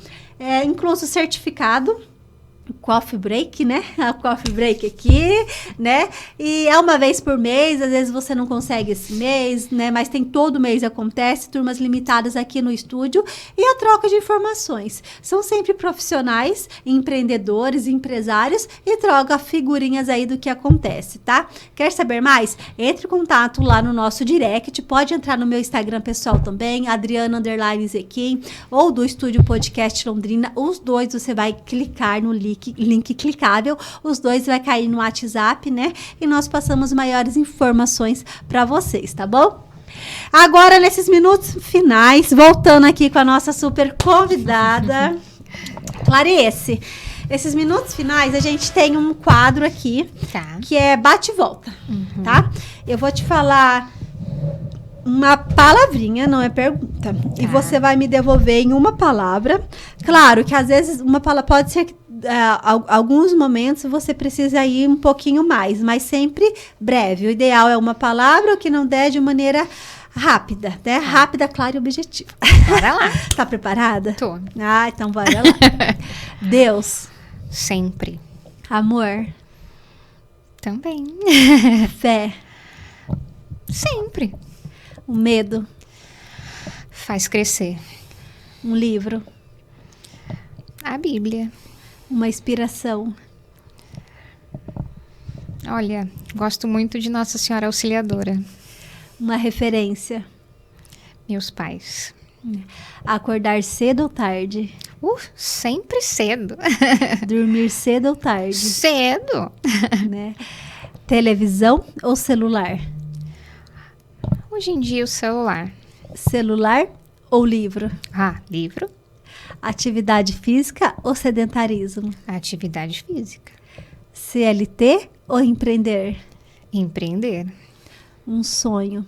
Incluso certificado, coffee break, né? A coffee break aqui, né? E é uma vez por mês, às vezes você não consegue esse mês, né? Mas tem todo mês acontece, turmas limitadas aqui no estúdio e a troca de informações. São sempre profissionais, empreendedores, empresários e troca figurinhas aí do que acontece, tá? Quer saber mais? Entre em contato lá no nosso direct, pode entrar no meu Instagram pessoal também, Adriana_Zequim, ou do Estúdio Podcast Londrina. Os dois você vai clicar no link clicável, os dois vai cair no WhatsApp, né? E nós passamos maiores informações para vocês, tá bom? Agora, nesses minutos finais, voltando aqui com a nossa super convidada, Clarice. Esses minutos finais, a gente tem um quadro aqui, que é bate e volta, tá? Eu vou te falar uma palavrinha, não é pergunta. E você vai me devolver em uma palavra. Claro que às vezes uma palavra pode ser que alguns momentos você precisa ir um pouquinho mais, mas sempre breve. O ideal é uma palavra, o que não der de maneira rápida, né? Rápida, clara e objetiva. Bora lá. Tá preparada? Tô. Então bora lá. Deus. Sempre. Amor. Também. Fé. Sempre. O medo. Faz crescer. Um livro. A Bíblia. Uma inspiração. Olha, gosto muito de Nossa Senhora Auxiliadora. Uma referência. Meus pais. Acordar cedo ou tarde? Sempre cedo. Dormir cedo ou tarde? Cedo. Né? Televisão ou celular? Hoje em dia o celular. Celular ou livro? Livro. Atividade física ou sedentarismo? Atividade física. CLT ou empreender? Empreender. Um sonho.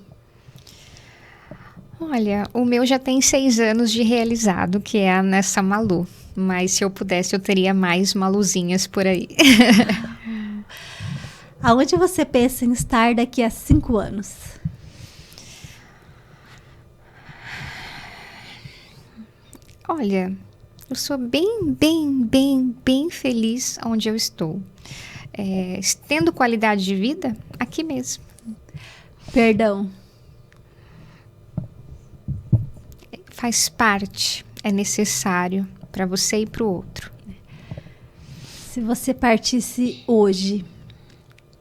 Olha, o meu já tem 6 anos de realizado, que é a Nessa Malu. Mas se eu pudesse, eu teria mais Maluzinhas por aí. Aonde você pensa em estar daqui a 5 anos? Olha, eu sou bem feliz onde eu estou. Tendo qualidade de vida, aqui mesmo. Perdão. Faz parte, é necessário para você e para o outro. Se você partisse hoje,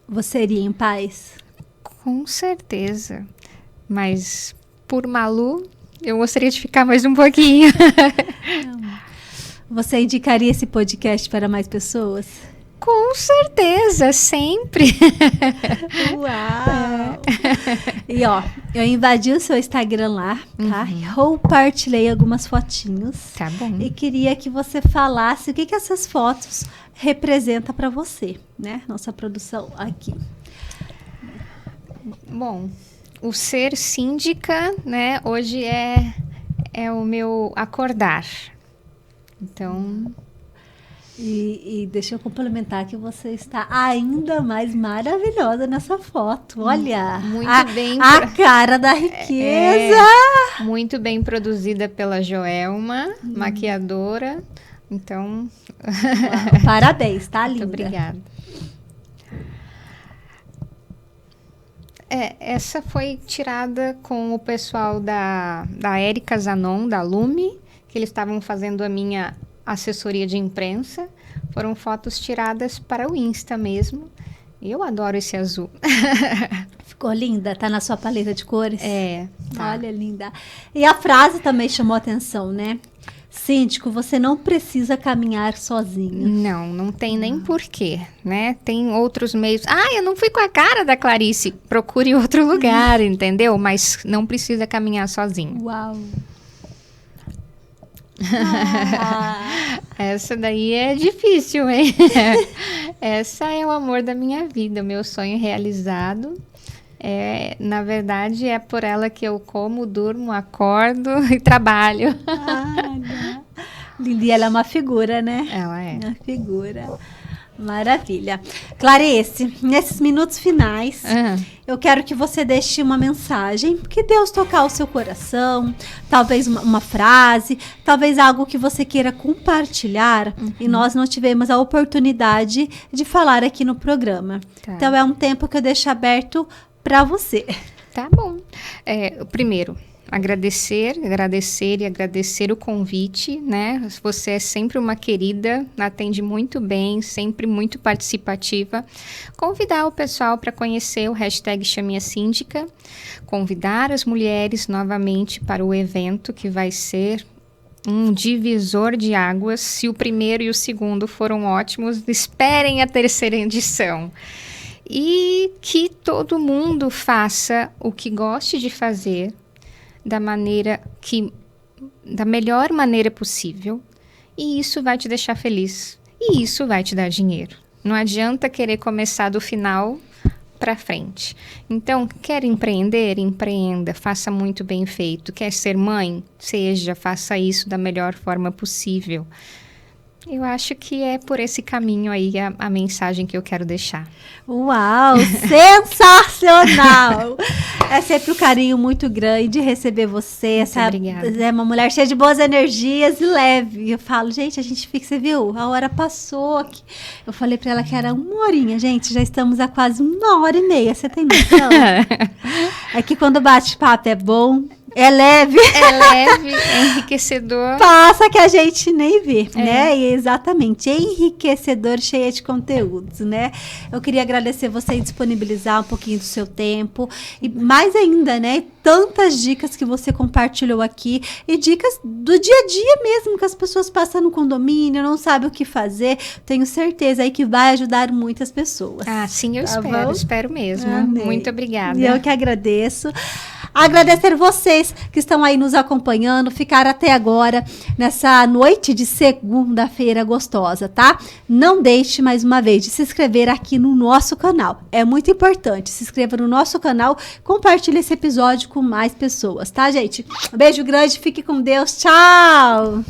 você iria em paz? Com certeza. Mas por Malu, eu gostaria de ficar mais um pouquinho. Você indicaria esse podcast para mais pessoas? Com certeza, sempre. Uau! E eu invadi o seu Instagram lá, tá? Compartilhei algumas fotinhos. Tá bom. E queria que você falasse o que essas fotos representam para você, né? Nossa produção aqui. Bom, o ser síndica, né? Hoje é o meu acordar. Então... E deixa eu complementar que você está ainda mais maravilhosa nessa foto. Olha, muito bem a cara da riqueza. Muito bem produzida pela Joelma, maquiadora. Então, uau, parabéns, tá linda. Muito obrigada. Essa foi tirada com o pessoal da Érica Zanon, da Lume, que eles estavam fazendo a minha assessoria de imprensa. Foram fotos tiradas para o Insta mesmo. E eu adoro esse azul. Ficou linda? Tá na sua paleta de cores? Tá. Olha, linda. E a frase também chamou atenção, né? Síndico, você não precisa caminhar sozinho. Não tem nem porquê, né? Tem outros meios. Eu não fui com a cara da Clarice. Procure outro lugar, entendeu? Mas não precisa caminhar sozinho. Uau! Essa daí é difícil, hein? Essa é o amor da minha vida, o meu sonho realizado. Na verdade, é por ela que eu como, durmo, acordo e trabalho. Lili, ela é uma figura, né? Ela é. Uma figura. Maravilha. Clarice, nesses minutos finais, eu quero que você deixe uma mensagem, que Deus tocar o seu coração, talvez uma frase, talvez algo que você queira compartilhar e nós não tivemos a oportunidade de falar aqui no programa. Tá. Então, é um tempo que eu deixo aberto para você. Tá bom. Primeiro, agradecer o convite, né? Você é sempre uma querida, atende muito bem, sempre muito participativa. Convidar o pessoal para conhecer o hashtag Chame a Síndica, convidar as mulheres novamente para o evento que vai ser um divisor de águas. Se o primeiro e o segundo foram ótimos, esperem a terceira edição. E que todo mundo faça o que goste de fazer da melhor maneira possível, e isso vai te deixar feliz, e isso vai te dar dinheiro. Não adianta querer começar do final para frente. Então, quer empreender? Empreenda, faça muito bem feito. Quer ser mãe? Faça isso da melhor forma possível. Eu acho que é por esse caminho aí a mensagem que eu quero deixar. Uau, sensacional! É sempre um carinho muito grande receber você. Obrigada. É uma mulher cheia de boas energias e leve. Eu falo, gente, a gente fica, você viu? A hora passou aqui. Eu falei pra ela que era 1 horinha, gente. Já estamos há quase 1h30. Você tem noção? É que quando o bate-papo é bom, é leve. É enriquecedor. Passa que a gente nem vê, né? E exatamente, enriquecedor, cheia de conteúdos, né? Eu queria agradecer você e disponibilizar um pouquinho do seu tempo. E mais ainda, né? Tantas dicas que você compartilhou aqui. E dicas do dia a dia mesmo, que as pessoas passam no condomínio, não sabem o que fazer. Tenho certeza aí que vai ajudar muitas pessoas. Sim, eu Tá espero mesmo. Amei. Muito obrigada. E eu que agradeço. Agradecer vocês que estão aí nos acompanhando, ficaram até agora nessa noite de segunda-feira gostosa, tá? Não deixe mais uma vez de se inscrever aqui no nosso canal. É muito importante. Se inscreva no nosso canal, compartilhe esse episódio com mais pessoas, tá, gente? Um beijo grande, fique com Deus. Tchau!